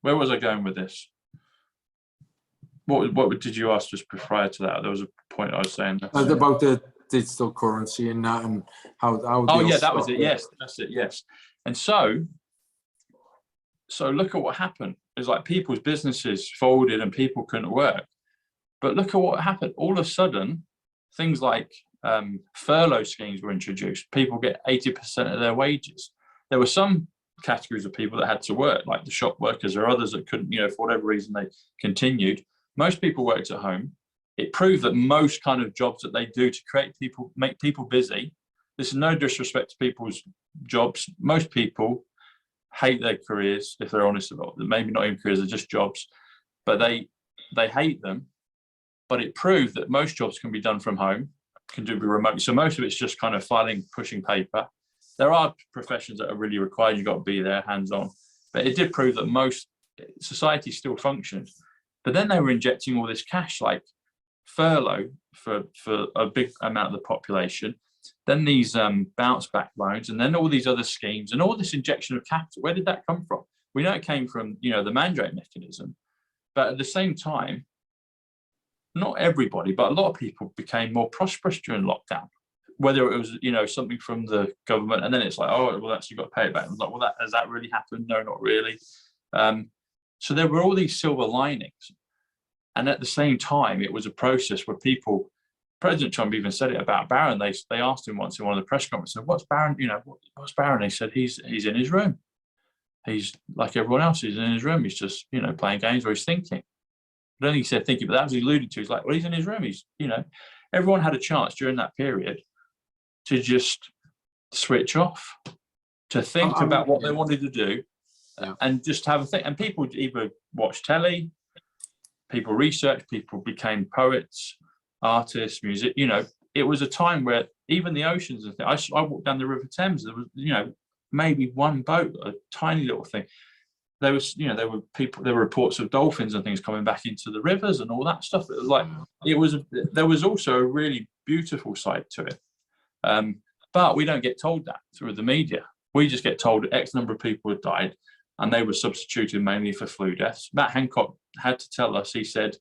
Where was I going with this? What did you ask just prior to that? There was a point I was saying. About the digital currency and that, and how oh yeah, that was it. Yes, that's it. Yes. And so look at what happened. It's like people's businesses folded and people couldn't work. But look at what happened. All of a sudden, things like furlough schemes were introduced. People get 80% of their wages. There were some categories of people that had to work, like the shop workers or others that couldn't, for whatever reason they continued. Most people worked at home. It proved that most kind of jobs that they do to make people busy. This is no disrespect to people's jobs. Most people hate their careers, if they're honest about it. Maybe not even careers, they're just jobs, but they hate them. But it proved that most jobs can be done from home, can be remotely. So most of it's just kind of filing, pushing paper. There are professions that are really required. You've got to be there, hands-on. But it did prove that most society still functioned. But then they were injecting all this cash, like furlough for a big amount of the population. Then these bounce back loans, and then all these other schemes, and all this injection of capital. Where did that come from? We know it came from, the mandate mechanism. But at the same time, not everybody, but a lot of people became more prosperous during lockdown. Whether it was, something from the government, and then it's like, oh, well, that's, you've got to pay it back. I was like, well, has that really happened? No, not really. So there were all these silver linings. And at the same time, it was a process where President Trump even said it about Barron. They asked him once in one of the press conferences, what's Barron, what's Barron? He said, he's in his room. He's like everyone else, he's in his room. He's just, playing games or he's thinking. I don't think he said thinking, but that was alluded to. He's like, well, he's in his room. He's, everyone had a chance during that period to just switch off, to think about what they wanted to do, and just have a think. And people either watch telly, people research, people became poets, artists, music. It was a time where even the oceans and things. I walked down the River Thames. There was, maybe one boat, a tiny little thing. There were reports of dolphins and things coming back into the rivers and all that stuff. It was like there was also a really beautiful side to it. But we don't get told that through the media. We just get told X number of people had died, and they were substituted mainly for flu deaths. Matt Hancock had to tell us. He said,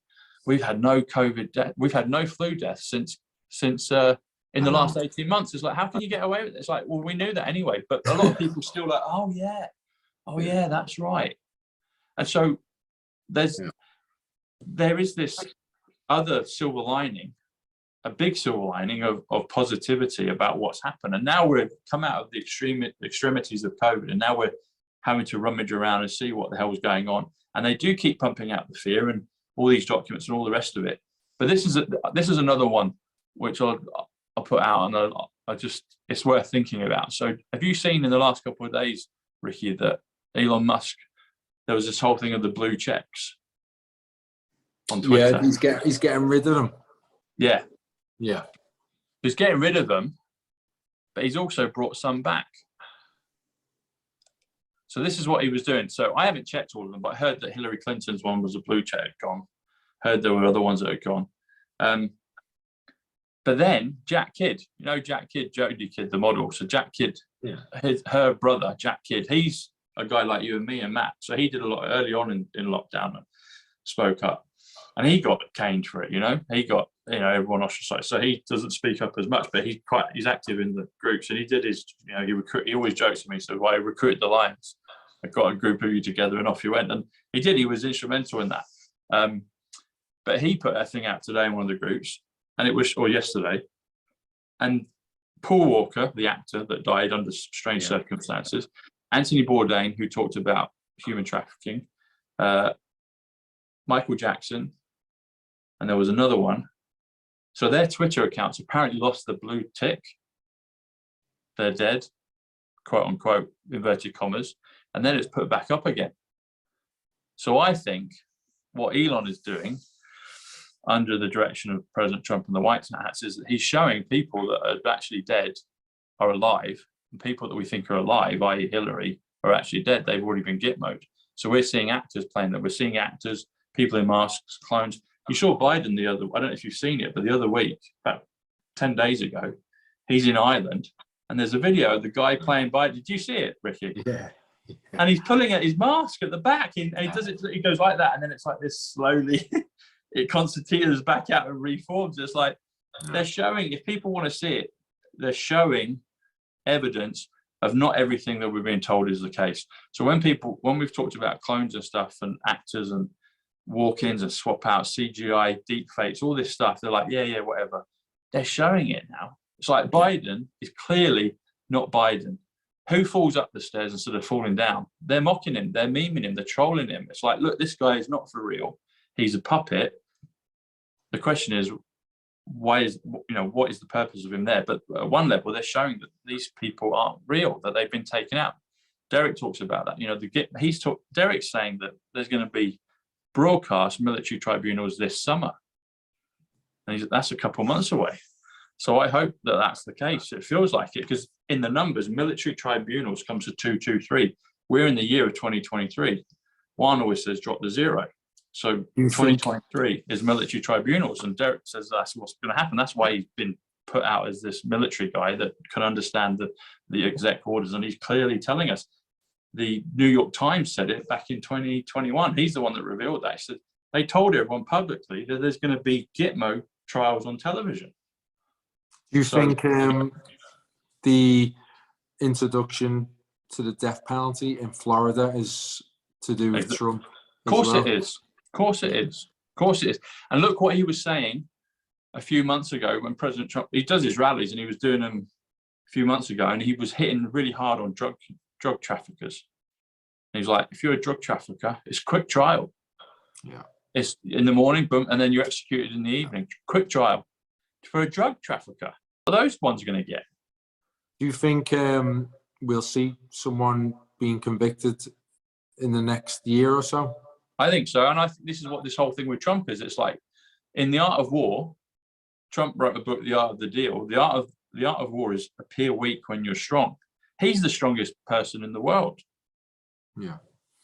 "We've had no COVID death. We've had no flu deaths since in the last 18 months." It's like, how can you get away with it? It's like, well, we knew that anyway. But a lot of people still like, oh yeah, that's right. And so there is this other silver lining, a big silver lining of positivity about what's happened. And now we've come out of the extremities of COVID, and now we're having to rummage around and see what the hell is going on. And they do keep pumping out the fear and all these documents and all the rest of it. But this is another one which I'll put out, and it's worth thinking about. So have you seen in the last couple of days, Rickie, that Elon Musk, there was this whole thing of the blue checks on Twitter? Yeah, he's getting rid of them. Yeah. Yeah. He's getting rid of them, but he's also brought some back. So this is what he was doing. So I haven't checked all of them, but I heard that Hillary Clinton's one was a blue check had gone. Heard there were other ones that had gone. But then Jack Kidd, Jack Kidd, Jodie Kidd, the model. So Jack Kidd, her brother, Jack Kidd, he's a guy like you and me and Matt. So he did a lot early on in lockdown and spoke up. And he got caned for it, He got, everyone ostracized. So he doesn't speak up as much, but he's active in the groups. And he did his, he always jokes to me, so I recruited the Lions. I got a group of you together and off you went. And he was instrumental in that. But he put a thing out today in one of the groups, and it was, or yesterday. And Paul Walker, the actor that died under strange circumstances, Anthony Bourdain, who talked about human trafficking, Michael Jackson, and there was another one. So their Twitter accounts apparently lost the blue tick. They're dead, quote unquote, inverted commas, and then it's put back up again. So I think what Elon is doing, under the direction of President Trump and the White Hats, is that he's showing people that are actually dead are alive, and people that we think are alive, i.e. Hillary, are actually dead. They've already been gitmoed. So we're seeing actors playing that. We're seeing actors, people in masks, clones. You saw Biden I don't know if you've seen it, but the other week, about 10 days ago, he's in Ireland, and there's a video of the guy playing Biden. Did you see it, Ricky? Yeah. And he's pulling at his mask at the back, and he does it. He goes like that, and then it's like this slowly. It concertinas back out and reforms. It's like they're showing. If people want to see it, they're showing evidence of not everything that we're being told is the case. So when we've talked about clones and stuff, and actors and walk-ins and swap out, CGI, deep fakes, all this stuff, they're like, yeah, whatever. They're showing it now. It's like Biden is clearly not Biden. Who falls up the stairs instead of falling down? They're mocking him, they're memeing him, they're trolling him. It's like, look, this guy is not for real. He's a puppet. The question is, what is the purpose of him there? But at one level, they're showing that these people aren't real, that they've been taken out. Derek talks about that. Derek's saying that there's going to be broadcast military tribunals this summer, and that's a couple months away. So I hope that that's the case. It feels like it, because in the numbers, military tribunals comes to 223. We're in the year of 2023. Juan always says drop to 0. So 2023 is military tribunals, and Derek says that's what's going to happen. That's why he's been put out as this military guy that can understand the exec orders, and he's clearly telling us. The New York Times said it back in 2021. He's the one that revealed that. He said they told everyone publicly that there's going to be Gitmo trials on television. Do you think the introduction to the death penalty in Florida is to do with Trump? Of course it is. Of course it is. Of course it is. And look what he was saying a few months ago when President Trump, he does his rallies, and he was doing them a few months ago, and he was hitting really hard on drug traffickers. And he's like, if you're a drug trafficker, it's quick trial. Yeah. It's in the morning, boom, and then you're executed in the evening. Quick trial. For a drug trafficker, what are those ones going to get? Do you think we'll see someone being convicted in the next year or so? I think so. And I think this is what this whole thing with Trump is. It's like, in The Art of War, Trump wrote a book, The Art of the Deal. The art of war is appear weak when you're strong. He's the strongest person in the world. Yeah.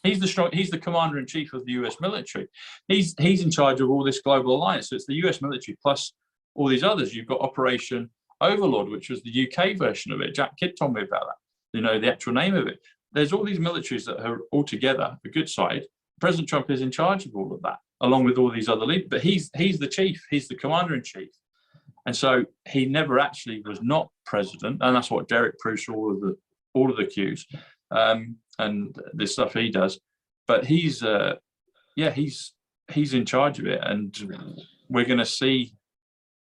He's the commander-in-chief of the US military. He's in charge of all this global alliance. So it's the US military plus all these others. You've got Operation Overlord, which was the UK version of it. Jack Kidd told me about that. The actual name of it. There's all these militaries that are all together, a good side. President Trump is in charge of all of that, along with all these other leaders. But he's the chief. He's the commander-in-chief. And so he never actually was not president. And that's what Derek proves for all of the cues. And the stuff he does, but he's in charge of it, and we're going to see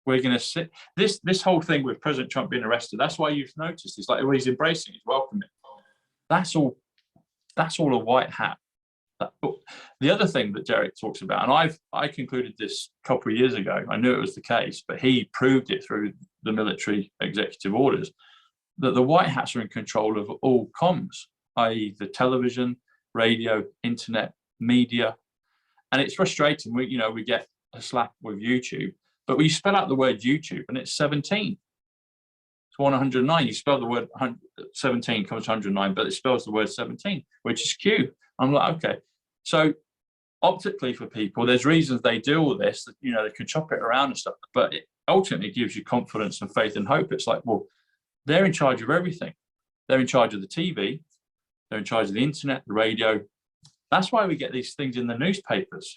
this whole thing with President Trump being arrested. That's why you've noticed it's like he's embracing, he's welcoming. That's all a white hat. The other thing that Derek talks about, and I concluded this a couple of years ago. I knew it was the case, but he proved it through the military executive orders, that the white hats are in control of all comms, i.e. the television, radio, internet, media. And it's frustrating. We get a slap with YouTube, but we spell out the word YouTube and it's 17. It's 109. You spell the word 17 comes to 109, but it spells the word 17, which is Q. I'm like, okay. So optically for people, there's reasons they do all this, that, they can chop it around and stuff, but it ultimately gives you confidence and faith and hope. It's like, well, they're in charge of everything. They're in charge of the TV. They're in charge of the internet, the radio. That's why we get these things in the newspapers.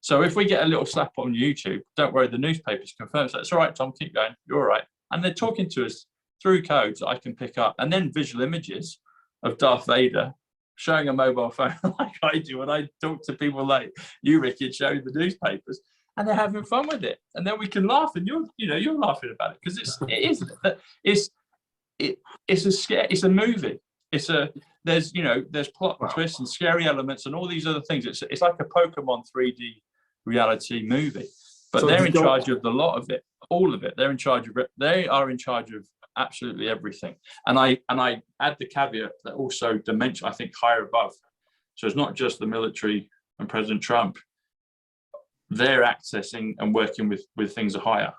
So if we get a little slap on YouTube, don't worry, the newspapers confirm. So it's all right, Tom, keep going. You're all right. And they're talking to us through codes that I can pick up, and then visual images of Darth Vader showing a mobile phone like I do when I talk to people like you, Ricky, showing the newspapers, and they're having fun with it. And then we can laugh, and you're laughing about it, because it's a movie. There's plot and twists and scary elements and all these other things. It's like a Pokemon 3D reality movie, but they're in charge of the lot of it, all of it. They're in charge of it. They are in charge of absolutely everything. And I add the caveat that also dimension, I think, higher above. So it's not just the military and President Trump. they're accessing and working with things higher.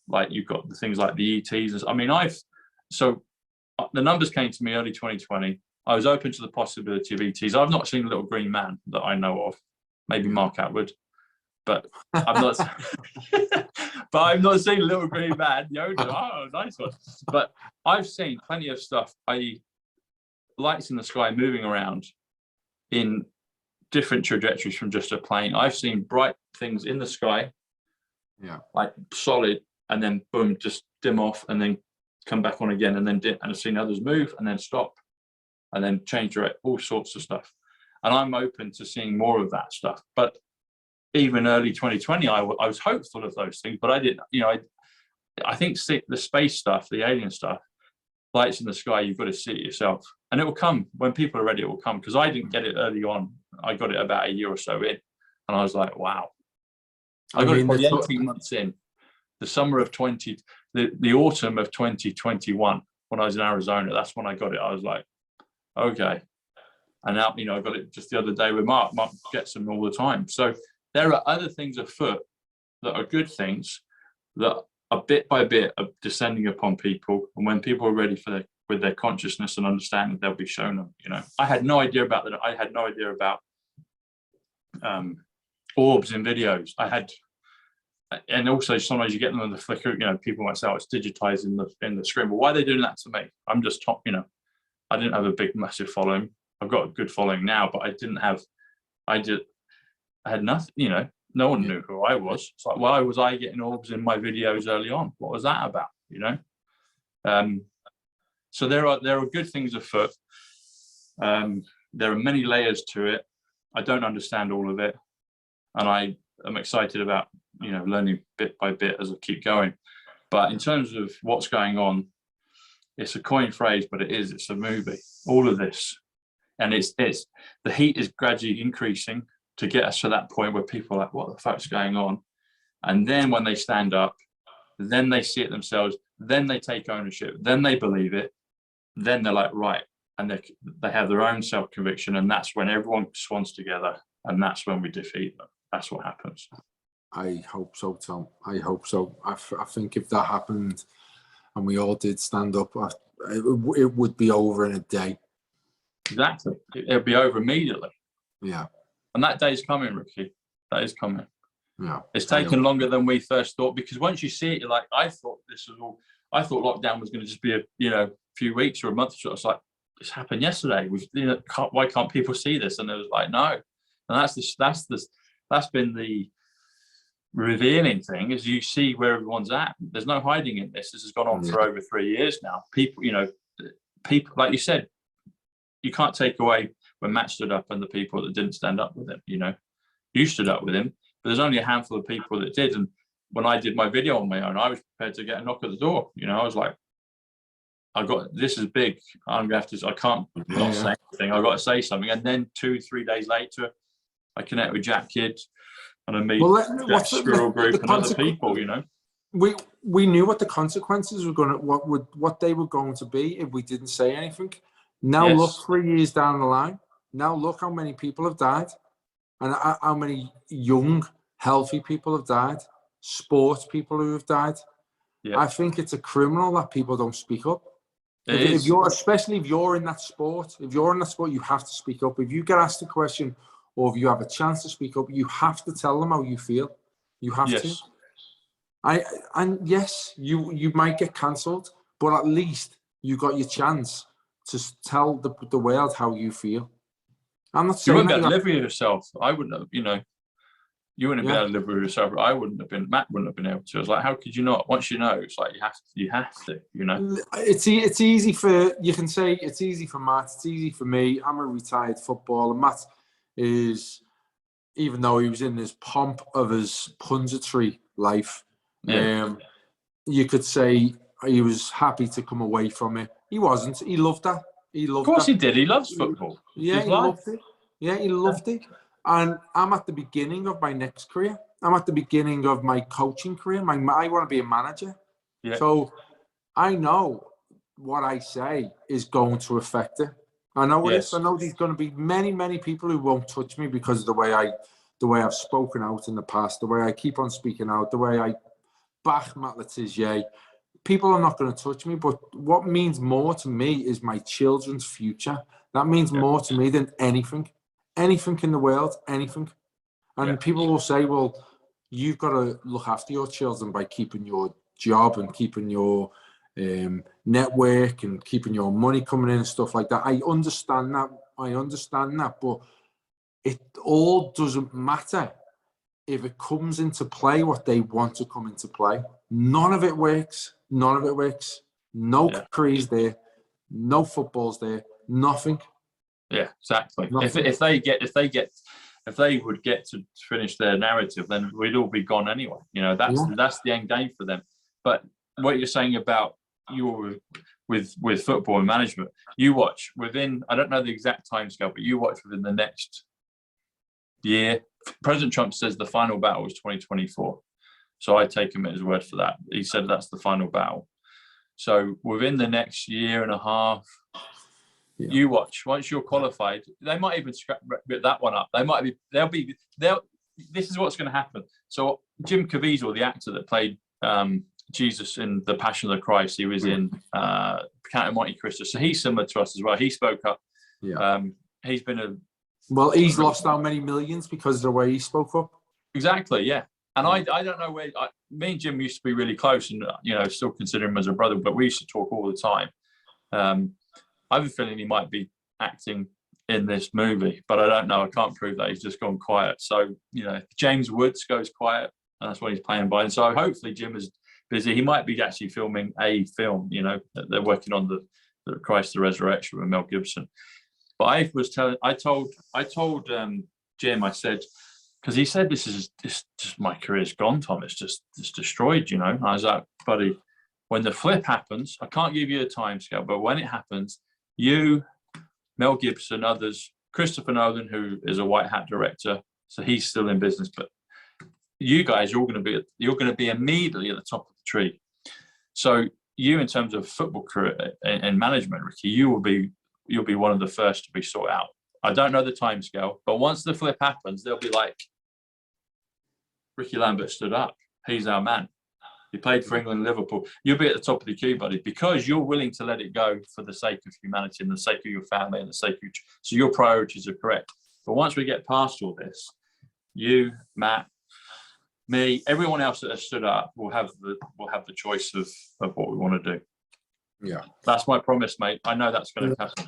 Like you've got the things like the ETs. I mean, so the numbers came to me early 2020. I was open to the possibility of ETs. I've not seen a little green man that I know of, maybe Mark Atwood, but I'm not. But I've not seen a little green man. Oh, nice one. But I've seen plenty of stuff, i.e., lights in the sky moving around in different trajectories from just a plane. I've seen bright things in the sky, like solid, and then boom, just dim off, and then come back on again, and then dim. And I've seen others move and then stop, and then change direction, all sorts of stuff. And I'm open to seeing more of that stuff. But even early 2020, I was hopeful of those things, but I didn't. I think the space stuff, the alien stuff, lights in the sky, you've got to see it yourself, and it will come when people are ready. It will come, because I didn't get it early on. I got it about a year or so in, and I was like, wow. I got it probably 18 months in. The summer of the autumn of 2021, when I was in Arizona, that's when I got it. I was like, okay. And now, I got it just the other day with Mark. Mark gets them all the time. So there are other things afoot that are good things that are bit by bit of descending upon people. And when people are ready with their consciousness and understanding, they'll be shown them. I had no idea about that. I had no idea about orbs in videos. And also sometimes you get them on the flicker. People might say, "Oh, it's digitized in the screen." But why are they doing that to me? I'm just top. I didn't have a big, massive following. I've got a good following now, but I had nothing. No one knew who I was. It's like, why was I getting orbs in my videos early on? What was that about? So there are good things afoot. There are many layers to it. I don't understand all of it, and I am excited about learning bit by bit as I keep going. But in terms of what's going on, it's a coined phrase, but it's a movie. All of this, and it's the heat is gradually increasing to get us to that point where people are like, what the fuck's going on? And then when they stand up, then they see it themselves, then they take ownership, then they believe it, then they're like, right. And they have their own self-conviction, and that's when everyone swans together, and that's when we defeat them. That's what happens. I hope so, Tom. I hope so. I think if that happened and we all did stand up, it would be over in a day. Exactly. It'll be over immediately. Yeah. And that day's coming, Ricky. That is coming. Yeah. It's taken longer than we first thought, because once you see it, you're like, I thought lockdown was going to just be a few weeks or a month or so. It's like, this happened yesterday. Why can't people see this? And it was like, no. And that's been the revealing thing, is you see where everyone's at. There's no hiding in this. This has gone on for over 3 years now. People, like you said, you can't take away when Matt stood up and the people that didn't stand up with him. You stood up with him, but there's only a handful of people that did. And when I did my video on my own, I was prepared to get a knock at the door. I was like, this is big. I'm gonna have to. I can't not say anything. I got to say something. And then 2-3 days later, I connect with Jack Kidd, and I meet Jack Squirrel Group and other people. We knew what the consequences were what they were going to be if we didn't say anything. Now look, 3 years down the line. Now look how many people have died, and how many young, healthy people have died. Sports people who have died. Yeah. I think it's a criminal that people don't speak up. Especially if you're in that sport, you have to speak up. If you get asked a question, or if you have a chance to speak up, you have to tell them how you feel. You have to. And yes, you might get cancelled, but at least you got your chance to tell the world how you feel. I'm not saying you wouldn't be able to live with yourself. I wouldn't have, you wouldn't be able to live with yourself. I wouldn't have been. Matt wouldn't have been able to. I was like, how could you not? Once you know, it's like you have to. It's easy for, you can say it's easy for Matt. It's easy for me. I'm a retired footballer. Matt is, even though he was in his pomp of his punditry life, you could say he was happy to come away from it. He wasn't. He loved that. Of course he did. He loves football. Yeah, he loved it. Yeah, he loved it. And I'm at the beginning of my next career. I'm at the beginning of my coaching career. I want to be a manager. Yeah. So I know what I say is going to affect it. I know it is. I know there's going to be many, many people who won't touch me because of the way I the way I've spoken out in the past, the way I keep on speaking out, the way I back Matt Le Tissier, people are not going to touch me. But what means more to me is my children's future. That means more to me than anything in the world, anything. And people will say, well, you've got to look after your children by keeping your job and keeping your network and keeping your money coming in and stuff like that. I understand that, but it all doesn't matter if it comes into play what they want to come into play. None of it works. No careers there, no footballs there, nothing. Yeah, exactly. If they would get to finish their narrative, then we'd all be gone anyway. You know, that's the end game for them. But what you're saying about with football and management, you watch within, I don't know the exact timescale, but you watch within the next year. President Trump says the final battle is 2024. So I take him at his word for that. He said that's the final battle. So within the next year and a half, you watch. Once you're qualified, they might even scrap that one up. This is what's going to happen. So Jim Caviezel, the actor that played Jesus in The Passion of the Christ, he was in Count of Monte Cristo. So he's similar to us as well. He spoke up. He's been he's lost how many millions because of the way he spoke up. Exactly. Yeah. And I don't know where me and Jim used to be really close, and still consider him as a brother, but we used to talk all the time. I have a feeling he might be acting in this movie, but I don't know. I can't prove that. He's just gone quiet. So, James Woods goes quiet, and that's what he's playing by. And so hopefully Jim is busy. He might be actually filming a film, they're working on the Christ the Resurrection with Mel Gibson. But I told Jim, I said, because he said, this just my career's gone, Tom. It's destroyed, I was like, buddy, when the flip happens, I can't give you a time scale, but when it happens, you, Mel Gibson, others, Christopher Nolan, who is a white hat director, so he's still in business, but you guys are all going to be immediately at the top of the tree. So you, in terms of football career and management, Ricky, you'll be one of the first to be sought out. I don't know the time scale, but once the flip happens, they'll be like, Ricky Lambert stood up. He's our man. He played for England and Liverpool. You'll be at the top of the queue, buddy, because you're willing to let it go for the sake of humanity and the sake of your family and the sake of you. So your priorities are correct. But once we get past all this, you, Matt, me, everyone else that has stood up will have the choice of what we want to do. Yeah, that's my promise, mate. I know that's going to happen.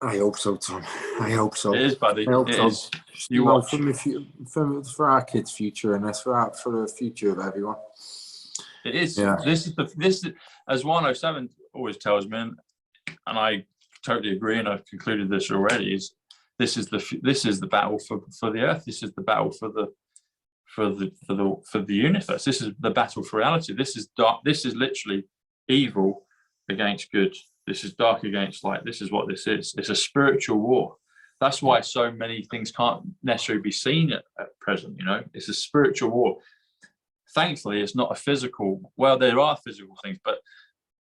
I hope so, Tom. I hope so. It is, buddy. It is. You watch for our kids' future, and that's for the future of everyone. It is. Yeah. This is as 107 always tells me, and I totally agree, and I've concluded this already. This is the battle for the earth. This is the battle for the universe. This is the battle for reality. This is dark. This is literally evil against good. This is dark against light. This is what this is. It's a spiritual war. That's why so many things can't necessarily be seen at present. It's a spiritual war. Thankfully, it's not a physical. Well, there are physical things, but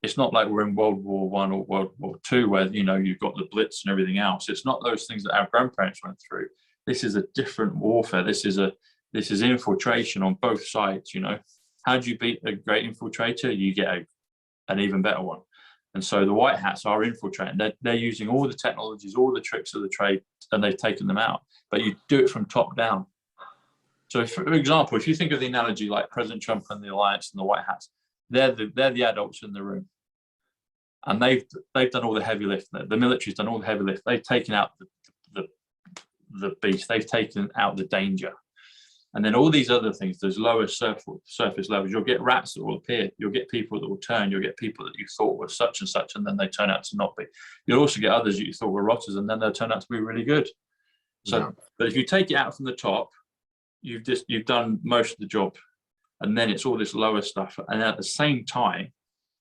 it's not like we're in World War I or World War II, where you've got the Blitz and everything else. It's not those things that our grandparents went through. This is a different warfare. This is infiltration on both sides. How do you beat a great infiltrator? You get an even better one. And so the white hats are infiltrating. They're using all the technologies, all the tricks of the trade, and they've taken them out. But you do it from top down. So, for example, if you think of the analogy like President Trump and the Alliance and the white hats, they're the adults in the room, and they've done all the heavy lift. The military's done all the heavy lift. They've taken out the beast. They've taken out the danger. And then all these other things, those lower surface levels, you'll get rats that will appear. You'll get people that will turn. You'll get people that you thought were such and such, and then they turn out to not be. You'll also get others that you thought were rotters, and then they'll turn out to be really good. So, But if you take it out from the top, you've done most of the job, and then it's all this lower stuff. And at the same time,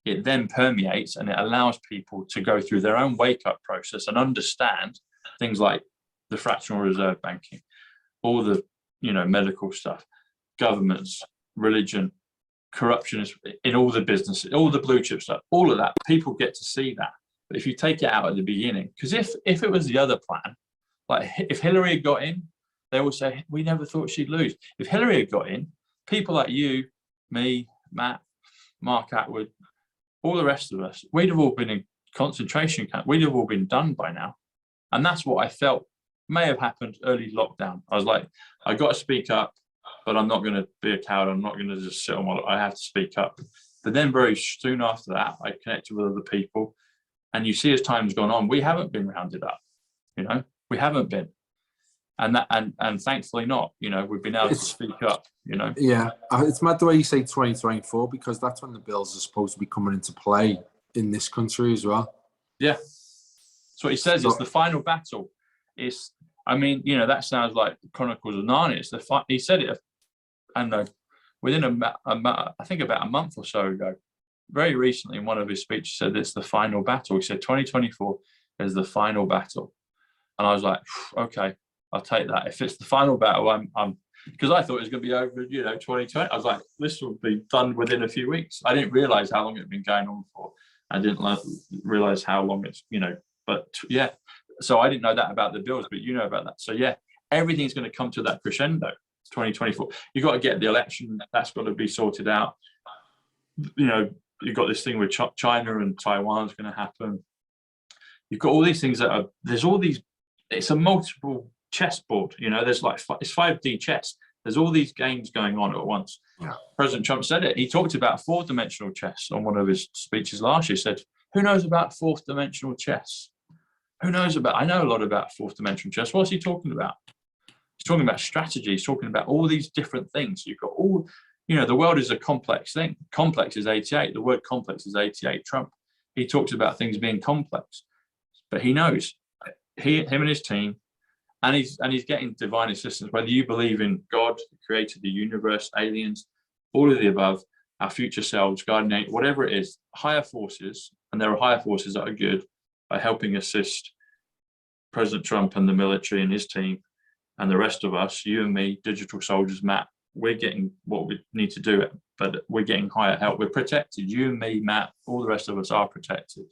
it then permeates, and it allows people to go through their own wake-up process and understand things like the fractional reserve banking, all the medical stuff, governments, religion, corruption is in all the businesses, all the blue chip stuff, all of that. People get to see that. But if you take it out at the beginning, because if it was the other plan, like if Hillary had got in, they all say, we never thought she'd lose. If Hillary had got in, people like you, me, Matt, Mark Atwood, all the rest of us, we'd have all been in concentration camp. We'd have all been done by now. And that's what I felt may have happened early lockdown. I was like, I got to speak up, but I'm not going to be a coward. I'm not going to just sit on my, I have to speak up. But then very soon after that, I connected with other people. And you see, as time's gone on, we haven't been rounded up, you know, we haven't been. And that, and thankfully not, you know, we've been able to speak up, you know. Yeah, it's mad the way you say 2024, because that's when the bills are supposed to be coming into play in this country as well. Yeah, that's what he says. It's the final battle. It's, I mean, you know, that sounds like Chronicles of Narnia. It's the he said it, I don't know, within I think about a month or so ago. Very recently, in one of his speeches, said it's the final battle. He said 2024 is the final battle, and I was like, okay, I'll take that. If it's the final battle, I'm because I thought it was going to be over, you know, 2020. I was like, this will be done within a few weeks. I didn't realize how long it had been going on for. I didn't realize how long it's, you know, but yeah. So I didn't know that about the bills, but you know about that. So yeah, everything's going to come to that crescendo. 2024. You've got to get the election. That's got to be sorted out. You know, you've got this thing with China and Taiwan's going to happen. You've got all these things that are, there's all these, it's a multiple chessboard, you know, there's like, it's 5D chess. There's all these games going on at once. Yeah. President Trump said it. He talked about fourth-dimensional chess on one of his speeches last year. He said, who knows about fourth-dimensional chess? Who knows about, I know a lot about fourth-dimensional chess. What's he talking about? He's talking about strategy. He's talking about all these different things. You've got all, you know, the world is a complex thing. Complex is 88. The word complex is 88. Trump, he talks about things being complex, but he knows, him and his team, and he's getting divine assistance, whether you believe in God, the creator of the universe, aliens, all of the above, our future selves, guardian angel, whatever it is, higher forces, and there are higher forces that are good, are helping assist President Trump and the military and his team and the rest of us, you and me, digital soldiers, Matt, we're getting what we need to do, but we're getting higher help. We're protected. You and me, Matt, all the rest of us are protected.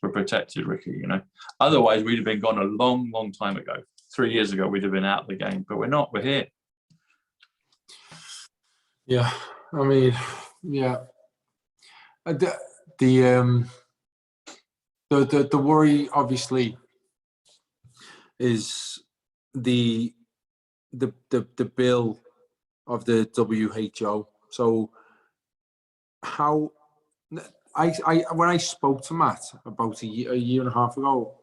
We're protected, Ricky, you know. Otherwise, we'd have been gone a long, long time ago. 3 years ago, we'd have been out of the game, but we're not. We're here. Yeah, I mean, yeah. The worry, obviously, is the bill of the WHO. So how when I spoke to Matt about a year and a half ago,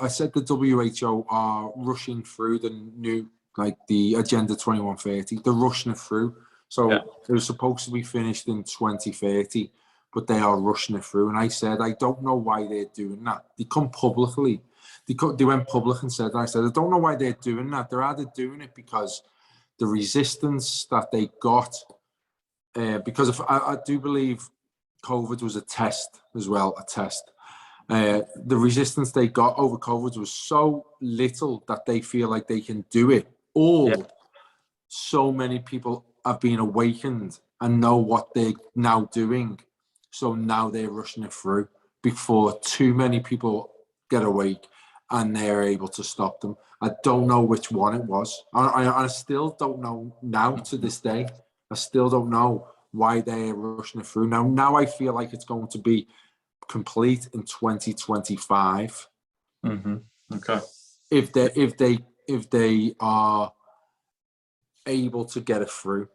I said the WHO are rushing through the new, like the Agenda 2130. They're rushing it through. So yeah, it was supposed to be finished in 2030, but they are rushing it through. And I said, I don't know why they're doing that. They come publicly. They went public and said, I said, I don't know why they're doing that. They're either doing it because the resistance that they got, because I do believe COVID was a test as well, a test. The resistance they got over COVID was so little that they feel like they can do it. Or yeah, so many people have been awakened and know what they're now doing. So now they're rushing it through before too many people get awake and they're able to stop them. I don't know which one it was. I still don't know now to this day. I still don't know why they're rushing it through. Now I feel like it's going to be complete in 2025. Mm-hmm. Okay. If they are able to get it through.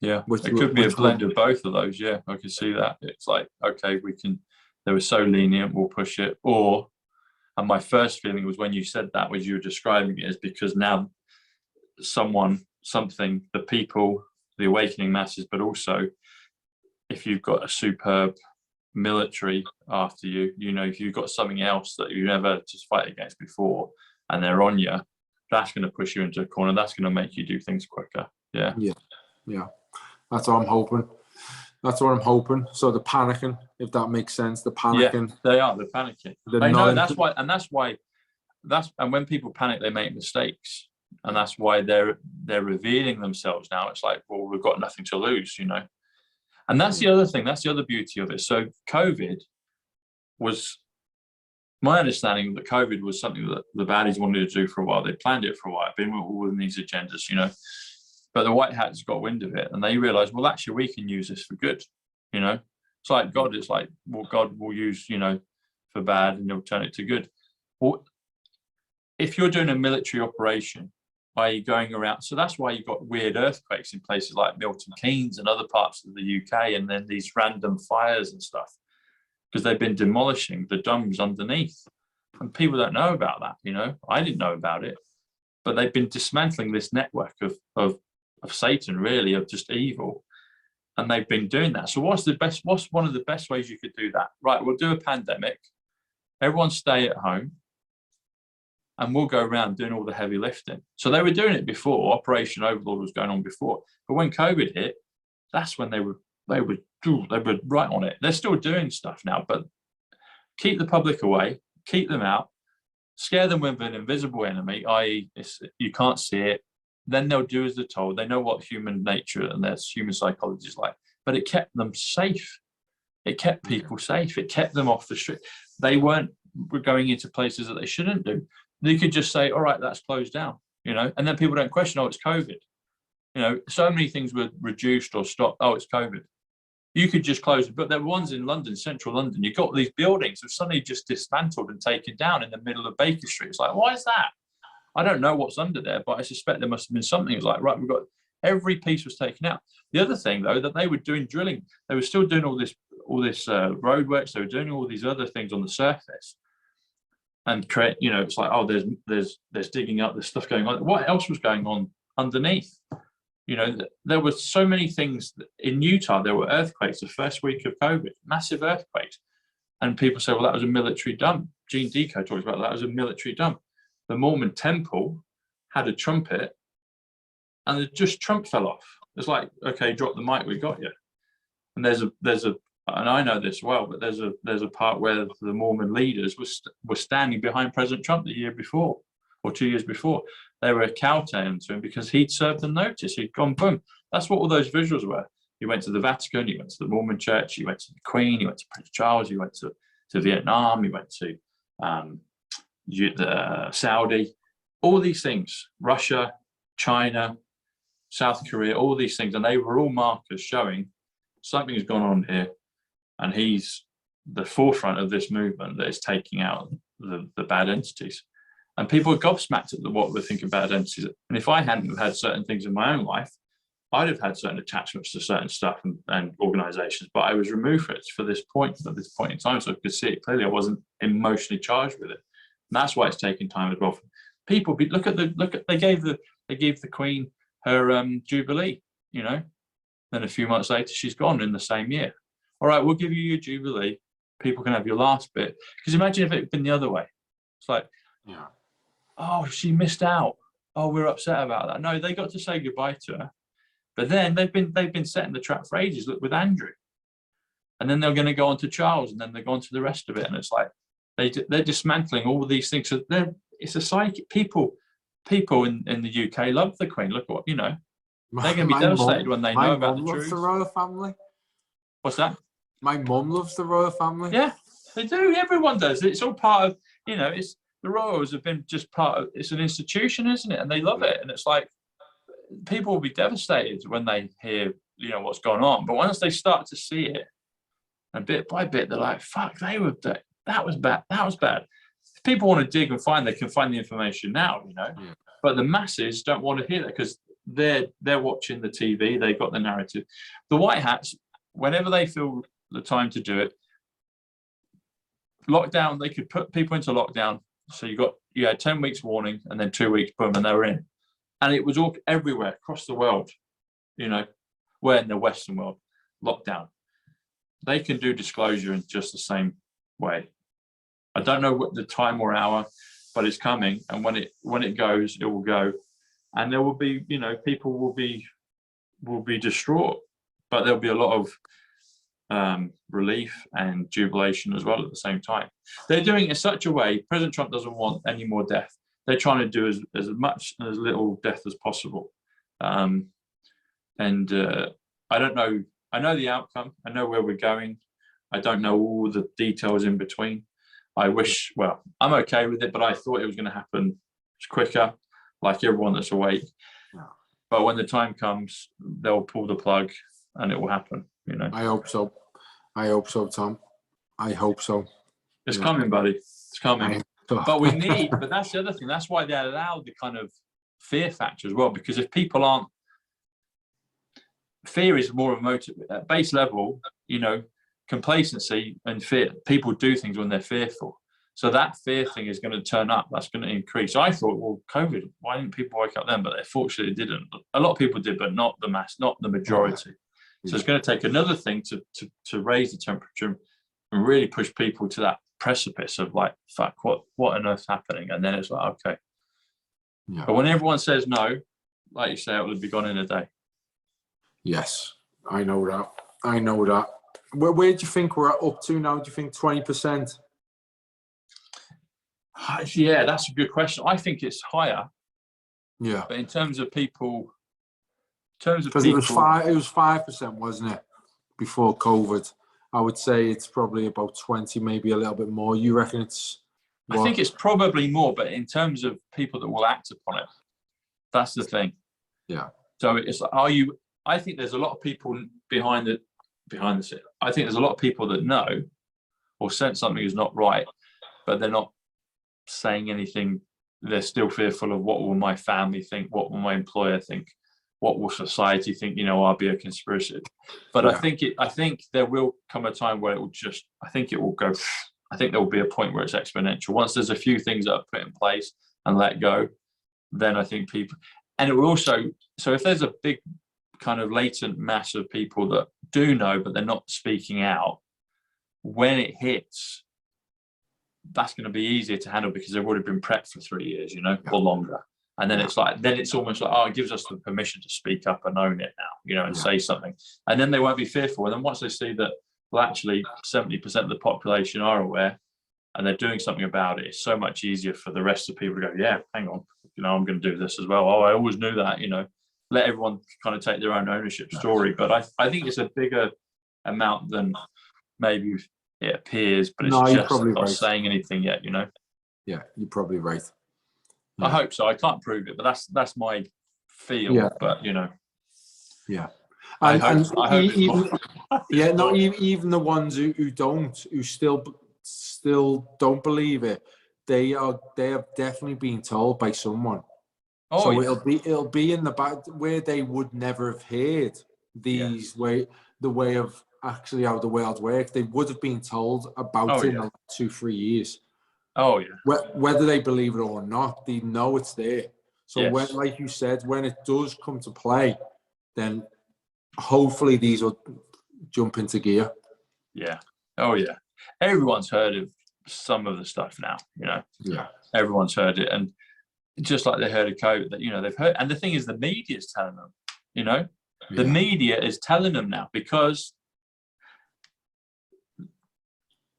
Yeah, it could be a blend of both of those. Yeah, I can see that. It's like, okay, we can, they were so lenient, we'll push it. Or, and my first feeling was when you said that, was you were describing it as because now something, the people, the awakening masses, but also if you've got a superb military after you, you know, if you've got something else that you never just fight against before and they're on you, that's going to push you into a corner. That's going to make you do things quicker. Yeah. Yeah. Yeah. That's what I'm hoping. That's what I'm hoping. So the panicking, if that makes sense, the panicking. Yeah, they are. They're panicking. I know. That's why. And when people panic, they make mistakes, and that's why they're revealing themselves now. It's like, well, we've got nothing to lose, you know. And that's the other thing. That's the other beauty of it. So COVID was my understanding that COVID was something that the baddies wanted to do for a while. They planned it for a while, been all in these agendas, you know. But the white hats got wind of it, and they realized, well, actually, we can use this for good, you know. It's like God. It's like, well, God will use, you know, for bad, and He'll turn it to good. Well, if you're doing a military operation, i.e. going around, so that's why you've got weird earthquakes in places like Milton Keynes and other parts of the UK, and then these random fires and stuff, because they've been demolishing the domes underneath. And people don't know about that, you know. I didn't know about it, but they've been dismantling this network of Satan, really, of just evil. And they've been doing that. So what's one of the best ways you could do that? Right, we'll do a pandemic. Everyone stay at home, and we'll go around doing all the heavy lifting. So they were doing it before. Operation Overlord was going on before. But when COVID hit, that's when they were right on it. They're still doing stuff now, but keep the public away, keep them out, scare them with an invisible enemy, i.e. you can't see it. Then they'll do as they're told. They know what human nature and their human psychology is like. But it kept them safe. It kept people safe. It kept them off the street. They weren't going into places that they shouldn't do. They could just say, all right, that's closed down, you know, and then people don't question, oh, it's COVID. You know, so many things were reduced or stopped. Oh, it's COVID. You could just close it. But there were ones in London, central London. You've got these buildings that suddenly just dismantled and taken down in the middle of Baker Street. It's like, why is that? I don't know what's under there, but I suspect there must have been something. It's like, right, we've got every piece was taken out. The other thing, though, that they were doing drilling, they were still doing all this roadworks. They were doing all these other things on the surface, and create. You know, it's like, oh, there's digging up, there's stuff going on. What else was going on underneath? You know, there were so many things in Utah. There were earthquakes the first week of COVID, massive earthquakes, and people say, well, that was a military dump. Gene Deco talks about that as a military dump. The Mormon temple had a trumpet, and just Trump fell off. It's like, okay, drop the mic, we got you. And there's a, and I know this well, but there's a part where the Mormon leaders were standing behind President Trump the year before, or 2 years before. They were kowtowing to him because he'd served them notice. He'd gone boom. That's what all those visuals were. He went to the Vatican, he went to the Mormon Church, he went to the Queen, he went to Prince Charles, he went to Vietnam, he went to the Saudi, all these things, Russia, China, South Korea, all these things, and they were all markers showing something's gone on here, and he's the forefront of this movement that is taking out the bad entities. And people are gobsmacked at what we're thinking bad entities. And if I hadn't had certain things in my own life, I'd have had certain attachments to certain stuff and organizations, but I was removed from it for this point, at this point in time, so I could see it clearly. I wasn't emotionally charged with it. And that's why it's taking time as well. People they gave the Queen her Jubilee, you know. Then a few months later, she's gone in the same year. All right, we'll give you your Jubilee. People can have your last bit. Because imagine if it had been the other way. It's like, yeah, oh, she missed out. Oh, we're upset about that. No, they got to say goodbye to her. But then they've been setting the trap for ages. Look with Andrew, and then they're going to go on to Charles, and then they're going to the rest of it. And it's like they're dismantling all these things. So it's a psychic. People in the UK love the Queen. Look what, you know. They're going to be devastated when they know about the truth. My mum loves the royal family. What's that? My mum loves the royal family. Yeah, they do. Everyone does. It's all part of, you know, it's the royals have been just part of, it's an institution, isn't it? And they love it. And it's like, people will be devastated when they hear, you know, what's going on. But once they start to see it, and bit by bit, they're like, fuck, that was bad. That was bad. If people want to dig and find, they can find the information now, you know. Yeah. But the masses don't want to hear that because they're watching the TV, they've got the narrative. The white hats, whenever they feel the time to do it, lockdown, they could put people into lockdown. So you had 10 weeks warning, and then 2 weeks, boom, and they were in. And it was all everywhere across the world, you know, we're in the Western world, lockdown. They can do disclosure in just the same way. I don't know what the time or hour, but it's coming. And when it goes, it will go. And there will be, you know, people will be distraught, but there'll be a lot of relief and jubilation as well at the same time. They're doing it in such a way, President Trump doesn't want any more death. They're trying to do as much and as little death as possible. I don't know. I know the outcome. I know where we're going. I don't know all the details in between. I wish, well, I'm okay with it, but I thought it was going to happen quicker, like everyone that's awake. Yeah. But when the time comes, they'll pull the plug and it will happen, you know. I hope so. I hope so, Tom. I hope so. It's coming, buddy. It's coming. But we need, but that's the other thing. That's why they allow the kind of fear factor as well, because if people aren't, fear is more of a motive at base level, you know, complacency and fear. People do things when they're fearful. So that fear thing is going to turn up. That's going to increase. I thought, well, COVID, why didn't people wake up then? But they fortunately didn't. A lot of people did, but not the mass, not the majority. So it's going to take another thing to raise the temperature and really push people to that precipice of like, fuck, what on earth's happening? And then it's like, okay. Yeah. But when everyone says no, like you say, it will be gone in a day. Yes, I know that. I know that. Where do you think we're up to now? Do you think 20%? Yeah, that's a good question. I think it's higher. Yeah. But in terms of people, because it was 5%, wasn't it, before COVID? I would say it's probably about 20, maybe a little bit more. You reckon it's what? I think it's probably more, but in terms of people that will act upon it, that's the thing. Yeah. So it's like, I think there's a lot of people behind the scene. I think there's a lot of people that know or sense something is not right, but they're not saying anything. They're still fearful of what will my family think, what will my employer think, what will society think, you know, I'll be a conspiracy. But yeah. I think there will come a time where it will just, I think it will go, I think there will be a point where it's exponential. Once there's a few things that are put in place and let go, then I think people, and it will also, so if there's a big kind of latent mass of people that do know, but they're not speaking out, when it hits, that's going to be easier to handle because they've already been prepped for 3 years, you know, or longer. And then it's like, then it's almost like, oh, it gives us the permission to speak up and own it now, you know, and say something. And then they won't be fearful. And then once they see that, well, actually 70% of the population are aware and they're doing something about it, it's so much easier for the rest of people to go, yeah, hang on, you know, I'm going to do this as well. Oh, I always knew that, you know, let everyone kind of take their own ownership story. But I think it's a bigger amount than maybe it appears, but it's just not saying anything yet, you know? Yeah, you're probably right. I hope so. I can't prove it, but that's my feel. Yeah. But you know, yeah. I hope even, yeah, not even the ones who still don't believe it. They have definitely been told by someone. Oh, so yeah. it'll be in the back where they would never have heard these the way of actually how the world works. They would have been told about it in the last 2-3 years. Oh yeah. Whether they believe it or not, they know it's there. So when, like you said, when it does come to play, then hopefully these will jump into gear. Yeah. Oh yeah. Everyone's heard of some of the stuff now, you know. Yeah. Everyone's heard it, and just like they heard of COVID, that, you know, they've heard. And the thing is, the media is telling them, you know, the media is telling them now, because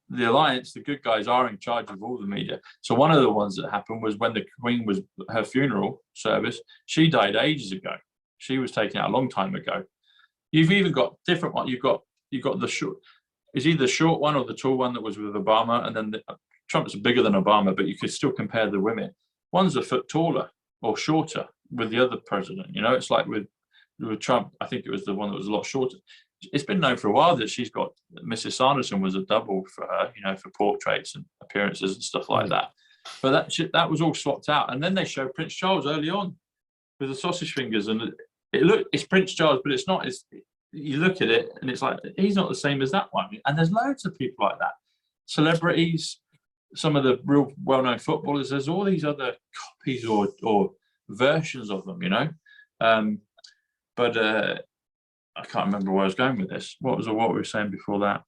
the alliance, the good guys, are in charge of all the media. So one of the ones that happened was when the Queen was her funeral service. She died ages ago. She was taken out a long time ago. You've even got different one. You've got the short. It's either the short one or the tall one that was with Obama, and then Trump's bigger than Obama, but you could still compare the women. One's a foot taller or shorter with the other president. You know, it's like with Trump. I think it was the one that was a lot shorter. It's been known for a while that she's got, Mrs. Sanderson was a double for her, you know, for portraits and appearances and stuff like that. But that was all swapped out. And then they showed Prince Charles early on with the sausage fingers, and it's Prince Charles, but it's not. You look at it and it's like, he's not the same as that one. And there's loads of people like that, celebrities, some of the real well-known footballers. There's all these other copies or versions of them, you know. But I can't remember where I was going with this. What we were saying before that?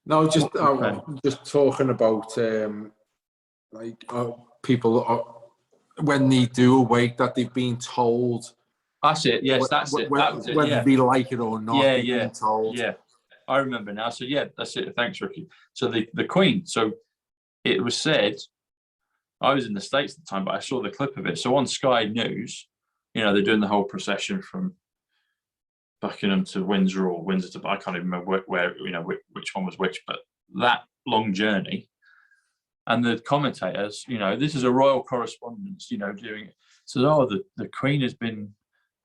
No, just talking about people when they do awake, that they've been told. That's it. Yes, that's it. Whether they like it or not, they've been told. Yeah, I remember now. So yeah, that's it. Thanks, Ricky. So the Queen. So it was said. I was in the States at the time, but I saw the clip of it. So on Sky News, you know, they're doing the whole procession from Buckingham to Windsor or Windsor to, I can't even remember where you know, which one was which, but that long journey. And the commentators, you know, this is a royal correspondence, you know, doing it. So, oh, the Queen has been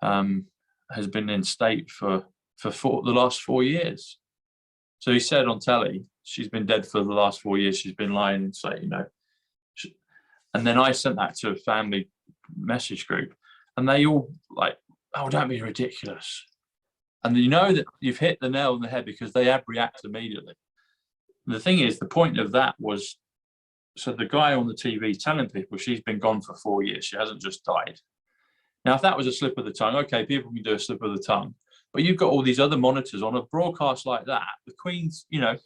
in state for the last 4 years. So he said on telly, she's been dead for the last 4 years. She's been lying in state, you know. And then I sent that to a family message group, and they all like, oh, don't be ridiculous. And you know that you've hit the nail on the head because they have reacted immediately. The thing is, the point of that was, so the guy on the TV telling people she's been gone for 4 years, she hasn't just died. Now, if that was a slip of the tongue, okay, people can do a slip of the tongue, but you've got all these other monitors on a broadcast like that. The Queen's, you know,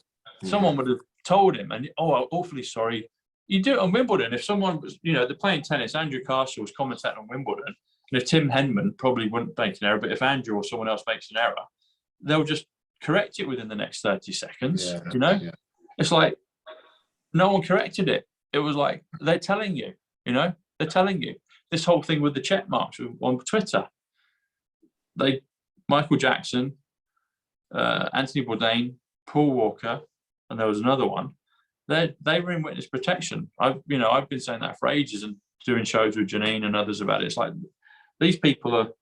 someone would have told him, and oh, I'm awfully sorry. You do it on Wimbledon. If someone was, you know, they're playing tennis, Andrew Castle was commentating on Wimbledon, and if Tim Henman probably wouldn't make an error, but if Andrew or someone else makes an error, they'll just correct it within the next 30 seconds, you know? Yeah. It's like, no one corrected it. It was like, they're telling you, you know, they're telling you. This whole thing with the check marks on Twitter. Michael Jackson, Anthony Bourdain, Paul Walker, and there was another one. They were in witness protection. I've been saying that for ages and doing shows with Janine and others about it. It's like, these people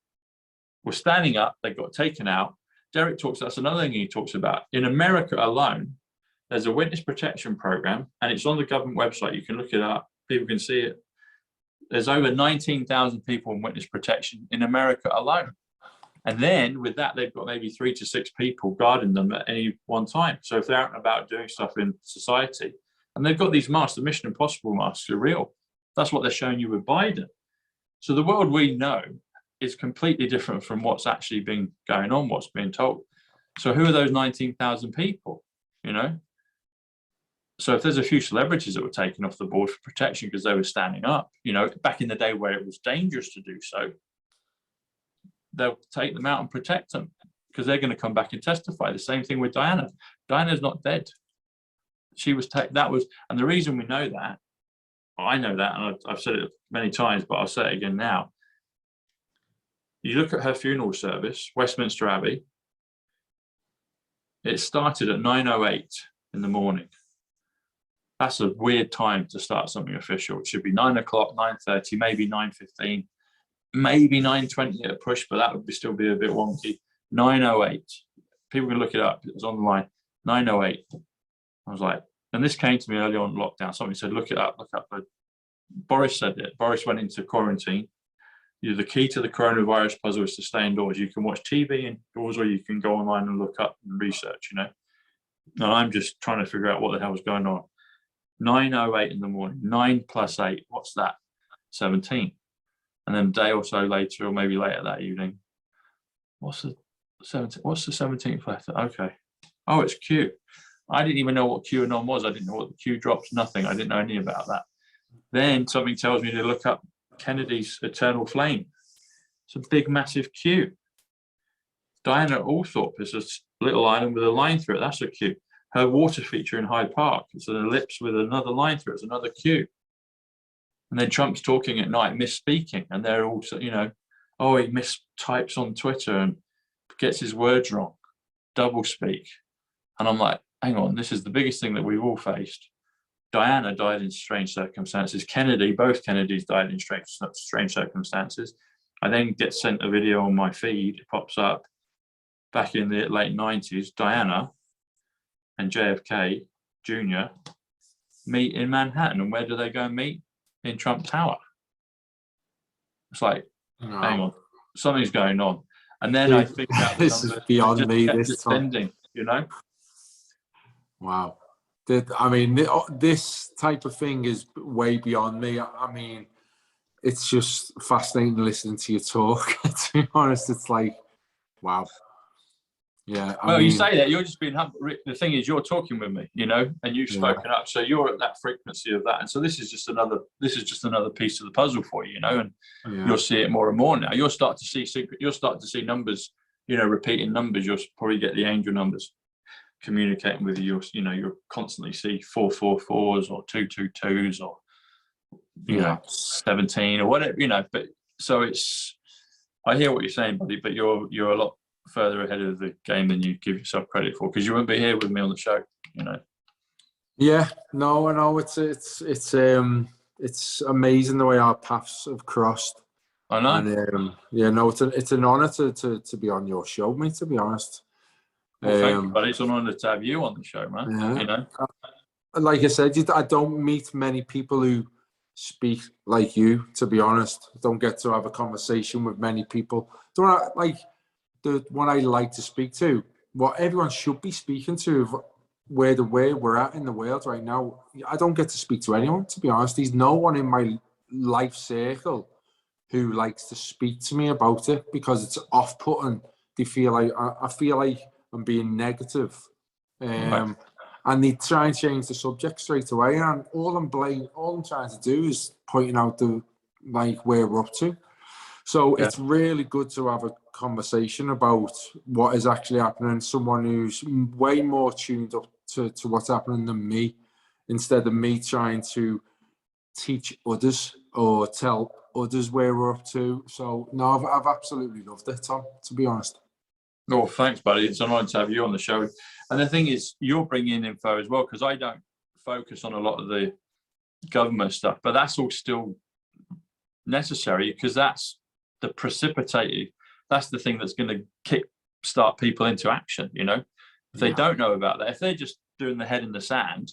were standing up, they got taken out. Derek talks, that's another thing he talks about. In America alone, there's a witness protection program, and it's on the government website. You can look it up. People can see it. There's over 19,000 people in witness protection in America alone. And then with that, they've got maybe 3 to 6 people guarding them at any one time. So if they're out and about doing stuff in society, and they've got these masks, the Mission Impossible masks are real. That's what they're showing you with Biden. So the world we know is completely different from what's actually been going on, what's being told. So who are those 19,000 people, you know? So if there's a few celebrities that were taken off the board for protection because they were standing up, you know, back in the day where it was dangerous to do so, they'll take them out and protect them because they're going to come back and testify. The same thing with Diana. Diana's not dead. She was and the reason we know that, I know that, and I've said it many times, but I'll say it again now. You look at her funeral service, Westminster Abbey. It started at 9:08 in the morning. That's a weird time to start something official. It should be 9 o'clock, 9:30, maybe 9:15, maybe 9:20 at a push, but that would still be a bit wonky. 9:08. People can look it up. It was on the line. 9:08. I was like, and this came to me early on in lockdown. Somebody said, look it up, look up. But Boris said it. Boris went into quarantine. The key to the coronavirus puzzle is to stay indoors. You can watch TV indoors, or you can go online and look up and research, you know. And I'm just trying to figure out what the hell was going on. 9:08 in the morning, 9 plus 8, what's that? 17. And then a day or so later, or maybe later that evening, what's the 17th letter? Okay. Oh, it's Q. I didn't even know what QAnon was. I didn't know what the Q drops, nothing. I didn't know any about that. Then something tells me to look up Kennedy's eternal flame. It's a big, massive Q. Diana Althorpe is a little island with a line through it. That's a Q. Her water feature in Hyde Park, it's an ellipse with another line through it. It's another Q. And then Trump's talking at night, misspeaking, and they're also, you know, oh, he mistypes on Twitter and gets his words wrong, double speak. And I'm like, hang on, this is the biggest thing that we've all faced. Diana died in strange circumstances. Both Kennedys died in strange circumstances. I then get sent a video on my feed. It pops up back in the late 90s. Diana and JFK Jr. meet in Manhattan. And where do they go and meet? In Trump Tower. It's like, hang on, something's going on. And then I figured out the this is beyond me. This ending, you know. Wow. I mean, this type of thing is way beyond me. I mean, it's just fascinating listening to you talk. To be honest, it's like, wow. Yeah. Well, you say that, you're just being humble. The thing is, you're talking with me, you know, and you've spoken up. So you're at that frequency of that. And so this is just another piece of the puzzle for you, you know, and you'll see it more and more now. You'll start to see numbers, you know, repeating numbers. You'll probably get the angel numbers communicating with you. You know, you'll constantly see 444s or 222s or, you know, 17 or whatever, you know. But so I hear what you're saying, buddy, but you're a lot further ahead of the game than you give yourself credit for, because you wouldn't be here with me on the show, you know. Yeah, no, I know it's amazing the way our paths have crossed. I know. And yeah, no, it's an honor to be on your show, mate. To be honest. Well, thank you, but it's an honor to have you on the show, man. Yeah. You know. Like I said, I don't meet many people who speak like you. To be honest, I don't get to have a conversation with many people. The one I like to speak to, what everyone should be speaking to, where we're at in the world right now. I don't get to speak to anyone, to be honest. There's no one in my life circle who likes to speak to me about it, because it's off-putting. They feel like I feel like I'm being negative, Right. and they try and change the subject straight away. And all I'm trying to do is pointing out where we're up to. So it's really good to have a conversation about what is actually happening. Someone who's way more tuned up to what's happening than me, instead of me trying to teach others or tell others where we're up to. So no, I've absolutely loved it, Tom, to be honest. Oh, thanks, buddy. It's an honor to have you on the show. And the thing is, you're bringing info as well, because I don't focus on a lot of the government stuff, but that's all still necessary, because that's the precipitated, that's the thing that's going to kick start people into action, you know. If they don't know about that, if they're just doing the head in the sand,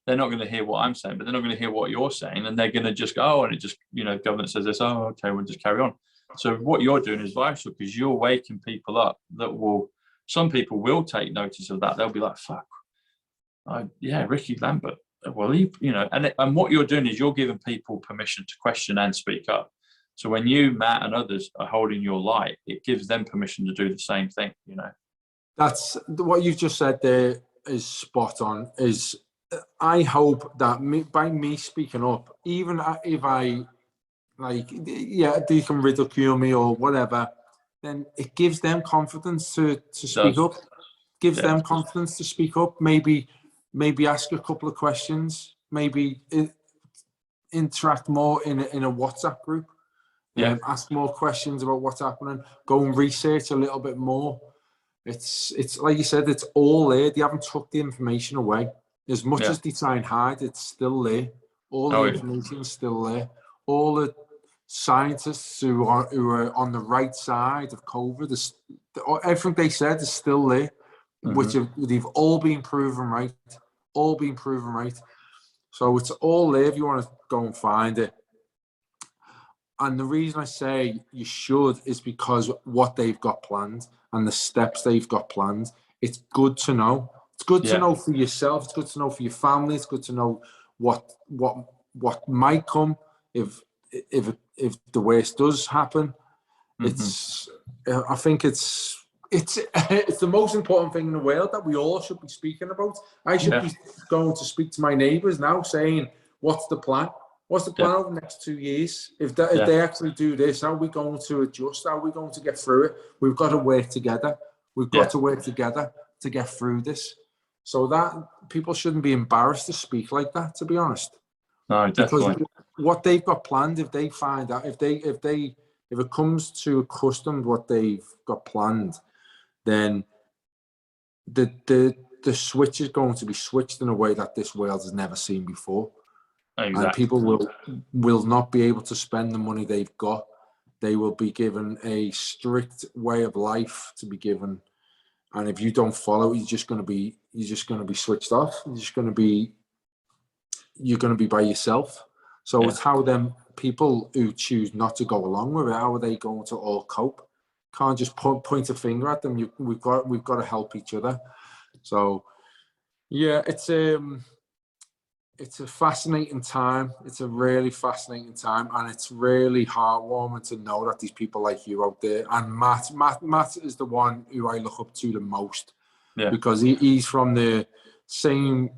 they're not going to hear what I'm saying, but they're not going to hear what you're saying, and they're going to just go, oh, and it just, you know, government says this, oh, okay, we'll just carry on. So what you're doing is vital, because you're waking people up that will, some people will take notice of that. They'll be like, fuck, yeah, Rickie Lambert, well, you know, and what you're doing is you're giving people permission to question and speak up. So when you, Matt, and others are holding your light, it gives them permission to do the same thing, you know. That's what you've just said there is spot on. Is I hope that by me speaking up, even if I they can ridicule me or whatever, then it gives them confidence to speak up. Gives them confidence to speak up. Maybe ask a couple of questions. Maybe interact more in a WhatsApp group. Ask more questions about what's happening. Go and research a little bit more. It's like you said, it's all there. They haven't took the information away. As much as they try and hide, it's still there. All the information is still there. All the scientists who are on the right side of COVID, everything they said is still there, which they've all been proven right. All been proven right. So it's all there if you want to go and find it. And the reason I say you should is because what they've got planned and the steps they've got planned, it's good to know. It's good to know for yourself. It's good to know for your family. It's good to know what might come if the worst does happen. I think it's the most important thing in the world that we all should be speaking about. I should be going to speak to my neighbours now, saying, "What's the plan? What's the plan over the next 2 years? If they actually do this, how are we going to adjust? How are we going to get through it? We've got to work together. We've got to work together to get through this." So that people shouldn't be embarrassed to speak like that, to be honest. No, definitely. Because what they've got planned, if they find out, if it comes to accustomed what they've got planned, then the switch is going to be switched in a way that this world has never seen before. Exactly. And people will not be able to spend the money they've got. They will be given a strict way of life to be given, and if you don't follow, you're just going to be switched off. You're going to be by yourself. So it's how them people who choose not to go along with it, how are they going to all cope? Can't just point a finger at them. We've got to help each other. So yeah, it's a fascinating time. It's a really fascinating time, and it's really heartwarming to know that there's people like you out there. And Matt is the one who I look up to the most, because he's from the same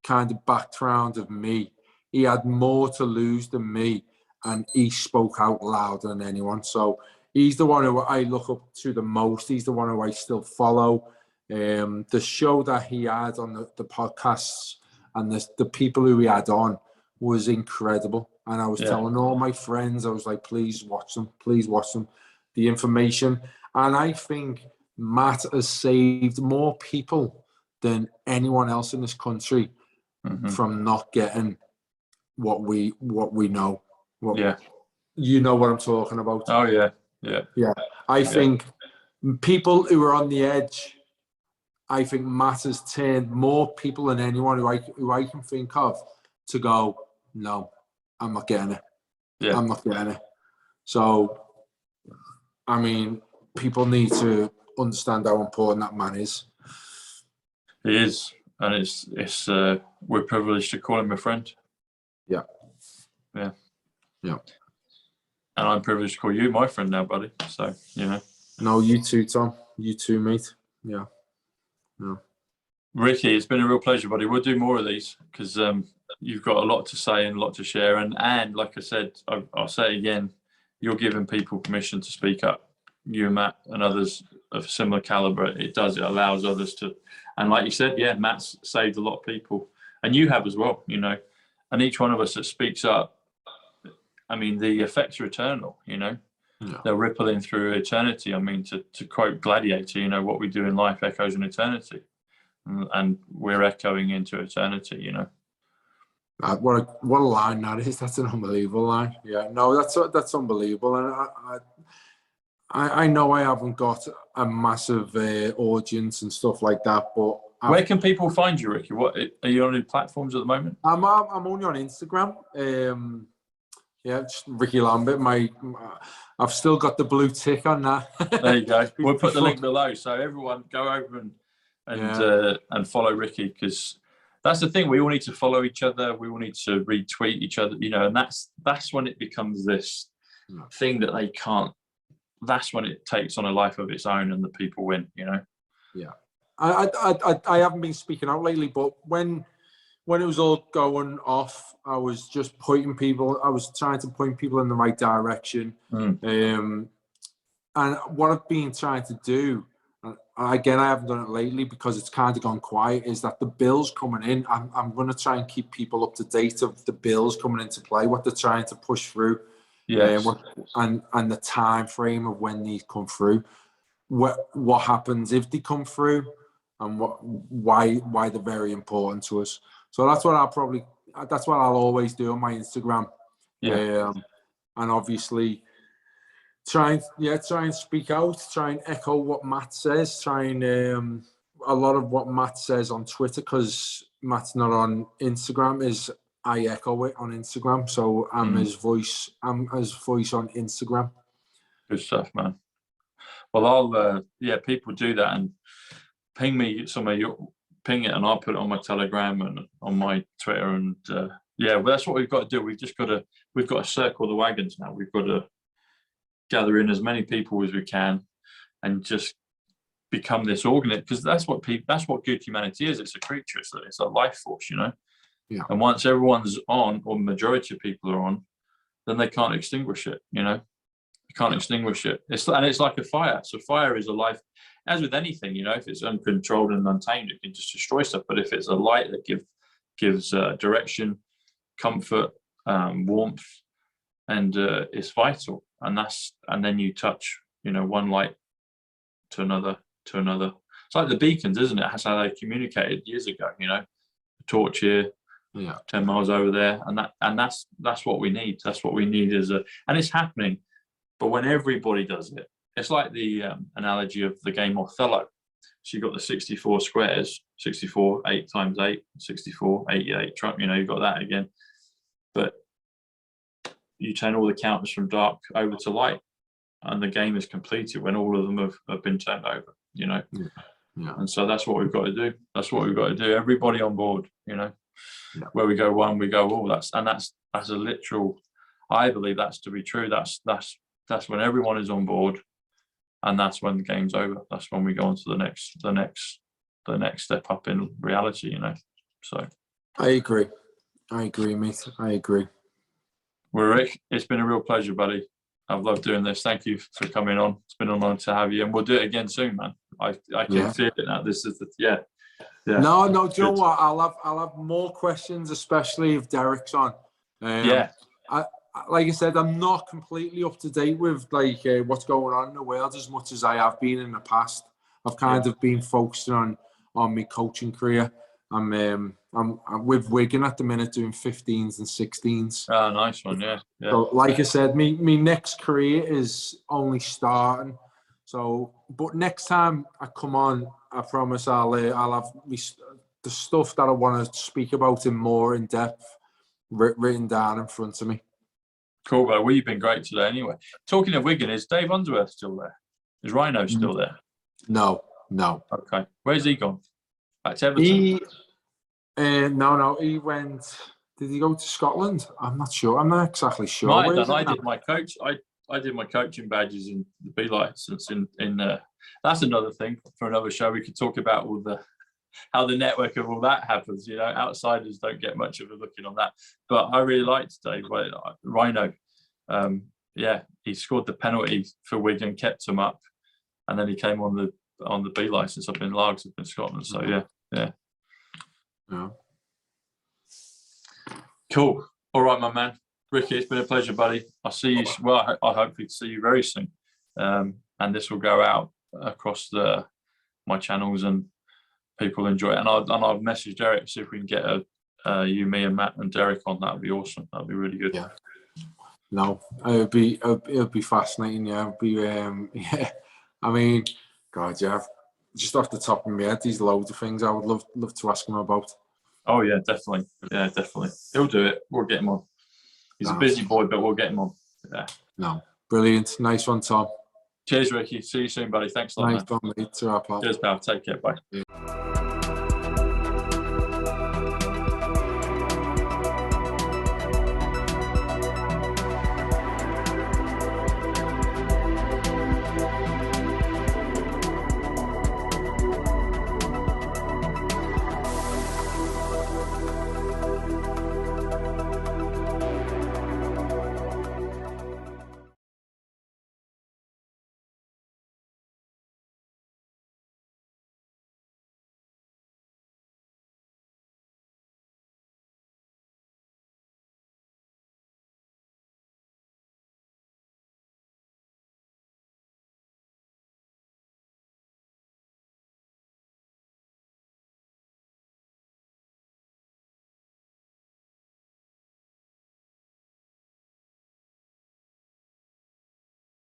kind of background of me. He had more to lose than me, and he spoke out louder than anyone. So he's the one who I look up to the most. He's the one who I still follow. The show that he had on the podcasts and the people who he had on was incredible. And I was telling all my friends, I was like, please watch them, the information. And I think Matt has saved more people than anyone else in this country from not getting what we know. Yeah. You know what I'm talking about. Oh yeah. Yeah. Yeah. I think people who are on the edge, I think Matt has turned more people than anyone who I can think of to go, no, I'm not getting it. Yeah. I'm not getting it. So, I mean, people need to understand how important that man is. He is, and it's we're privileged to call him a friend. Yeah. Yeah. Yeah. And I'm privileged to call you my friend now, buddy. So, you know. No, you too, Tom. You too, mate. Yeah. Yeah. Ricky, it's been a real pleasure, buddy. We'll do more of these because you've got a lot to say and a lot to share. And like I said, I'll say it again, you're giving people permission to speak up. You and Matt and others of similar caliber. It allows others to. And like you said, yeah, Matt's saved a lot of people. And you have as well, you know. And each one of us that speaks up, I mean, the effects are eternal, you know. Yeah. They're rippling through eternity. I mean, to quote Gladiator, you know, what we do in life echoes in eternity. And we're echoing into eternity, you know. What a line that is. That's an unbelievable line. Yeah, no, that's unbelievable. And I know I haven't got a massive audience and stuff like that, but where can people find you, Ricky? What are you on any platforms at the moment? I'm only on Instagram. Yeah, just Ricky Lambert. I've still got the blue tick on that. There you go. We'll put the link below, so everyone go over and follow Ricky, because that's the thing. We all need to follow each other. We all need to retweet each other, you know, and that's when it becomes this thing that they can't. That's when it takes on a life of its own, and the people win, you know. Yeah, I haven't been speaking out lately, but when it was all going off, I was just pointing people. I was trying to point people in the right direction. And what I've been trying to do, again, I haven't done it lately because it's kind of gone quiet, is that the bills coming in, I'm going to try and keep people up to date of the bills coming into play, what they're trying to push through, and the time frame of when these come through, what happens if they come through, and why they're very important to us. So that's what I'll always do on my Instagram. And obviously try and speak out, try and echo what Matt says, a lot of what Matt says on Twitter, because Matt's not on Instagram, is I echo it on Instagram. So I'm his voice on Instagram. Good stuff, man. Well, I'll people do that and ping me ping it, and I'll put it on my Telegram and on my Twitter, and well, that's what we've got to do. We've got to circle the wagons now. We've got to gather in as many people as we can and just become this organ, because that's what good humanity is. It's a creature, it's a life force, you know. Yeah. And once everyone's on, or majority of people are on, then they can't extinguish it, you know. You can't extinguish it. It's like a fire. So fire is a life, as with anything, you know. If it's uncontrolled and untamed, it can just destroy stuff. But if it's a light that gives direction, comfort, warmth, and it's vital. And then you touch, you know, one light to another. It's like the beacons, isn't it? That's how they communicated years ago, you know. A torch here, 10 miles over there, and that's what we need. That's what we need and it's happening. But when everybody does it, it's like the analogy of the game Othello. So you've got the 64 squares, 64, 8 times 8, 64, 88, Trump, you know, you've got that again. But you turn all the counters from dark over to light, and the game is completed when all of them have been turned over, you know. Yeah. And so that's what we've got to do. That's what we've got to do. Everybody on board, you know. Yeah. Where we go one, we go all. That's a literal. I believe that's to be true. That's when everyone is on board, and that's when the game's over. That's when we go on to the next step up in reality, you know. So I agree, mate. I agree. Well, Rick, it's been a real pleasure, buddy. I've loved doing this. Thank you for coming on. It's been an honor to have you, and we'll do it again soon, man. I can feel it now. This is Yeah. No. Do you know what? I'll have more questions, especially if Derek's on. Like I said, I'm not completely up to date with what's going on in the world as much as I have been in the past. I've kind of been focusing on my coaching career. I'm with Wigan at the minute doing 15s and 16s. Oh, nice one, yeah. So, like I said, me next career is only starting. So, but next time I come on, I promise I'll have the stuff that I want to speak about in more in depth written down in front of me. Cool, bro. Well, you've been great today anyway. Talking of Wigan, is Dave Unsworth still there? Is Rhino still there? No. Okay. Where's he gone? Back to Everton? No. He went. Did he go to Scotland? I'm not sure. I'm not exactly sure. I did my coach. I did my coaching badges in the B license in that's another thing for another show. We could talk about all the how the network of all that happens. You know, outsiders don't get much of a look in on that. But I really liked Dave Rhino. He scored the penalty for Wigan, kept him up, and then he came on the B license up in Largs up in Scotland. So yeah. Cool. All right, my man. Ricky, it's been a pleasure, buddy. I'll see you. Well, I hopefully see you very soon. And this will go out across my channels and people enjoy it. And I'll message Derek, see if we can get you, me, and Matt and Derek on. That would be awesome. That'd be really good. Yeah. No, it'll be fascinating. Yeah, it'll be yeah. I mean, God, yeah. Just off the top of my head, there's loads of things I would love to ask him about. Oh yeah, definitely. Yeah, definitely. He'll do it. We'll get him on. He's a busy boy, but we'll get him on. Yeah. No, brilliant. Nice one, Tom. Cheers, Ricky. See you soon, buddy. Thanks a lot, nice man. One, mate. To our pal. Cheers, pal. Take care. Bye. Yeah.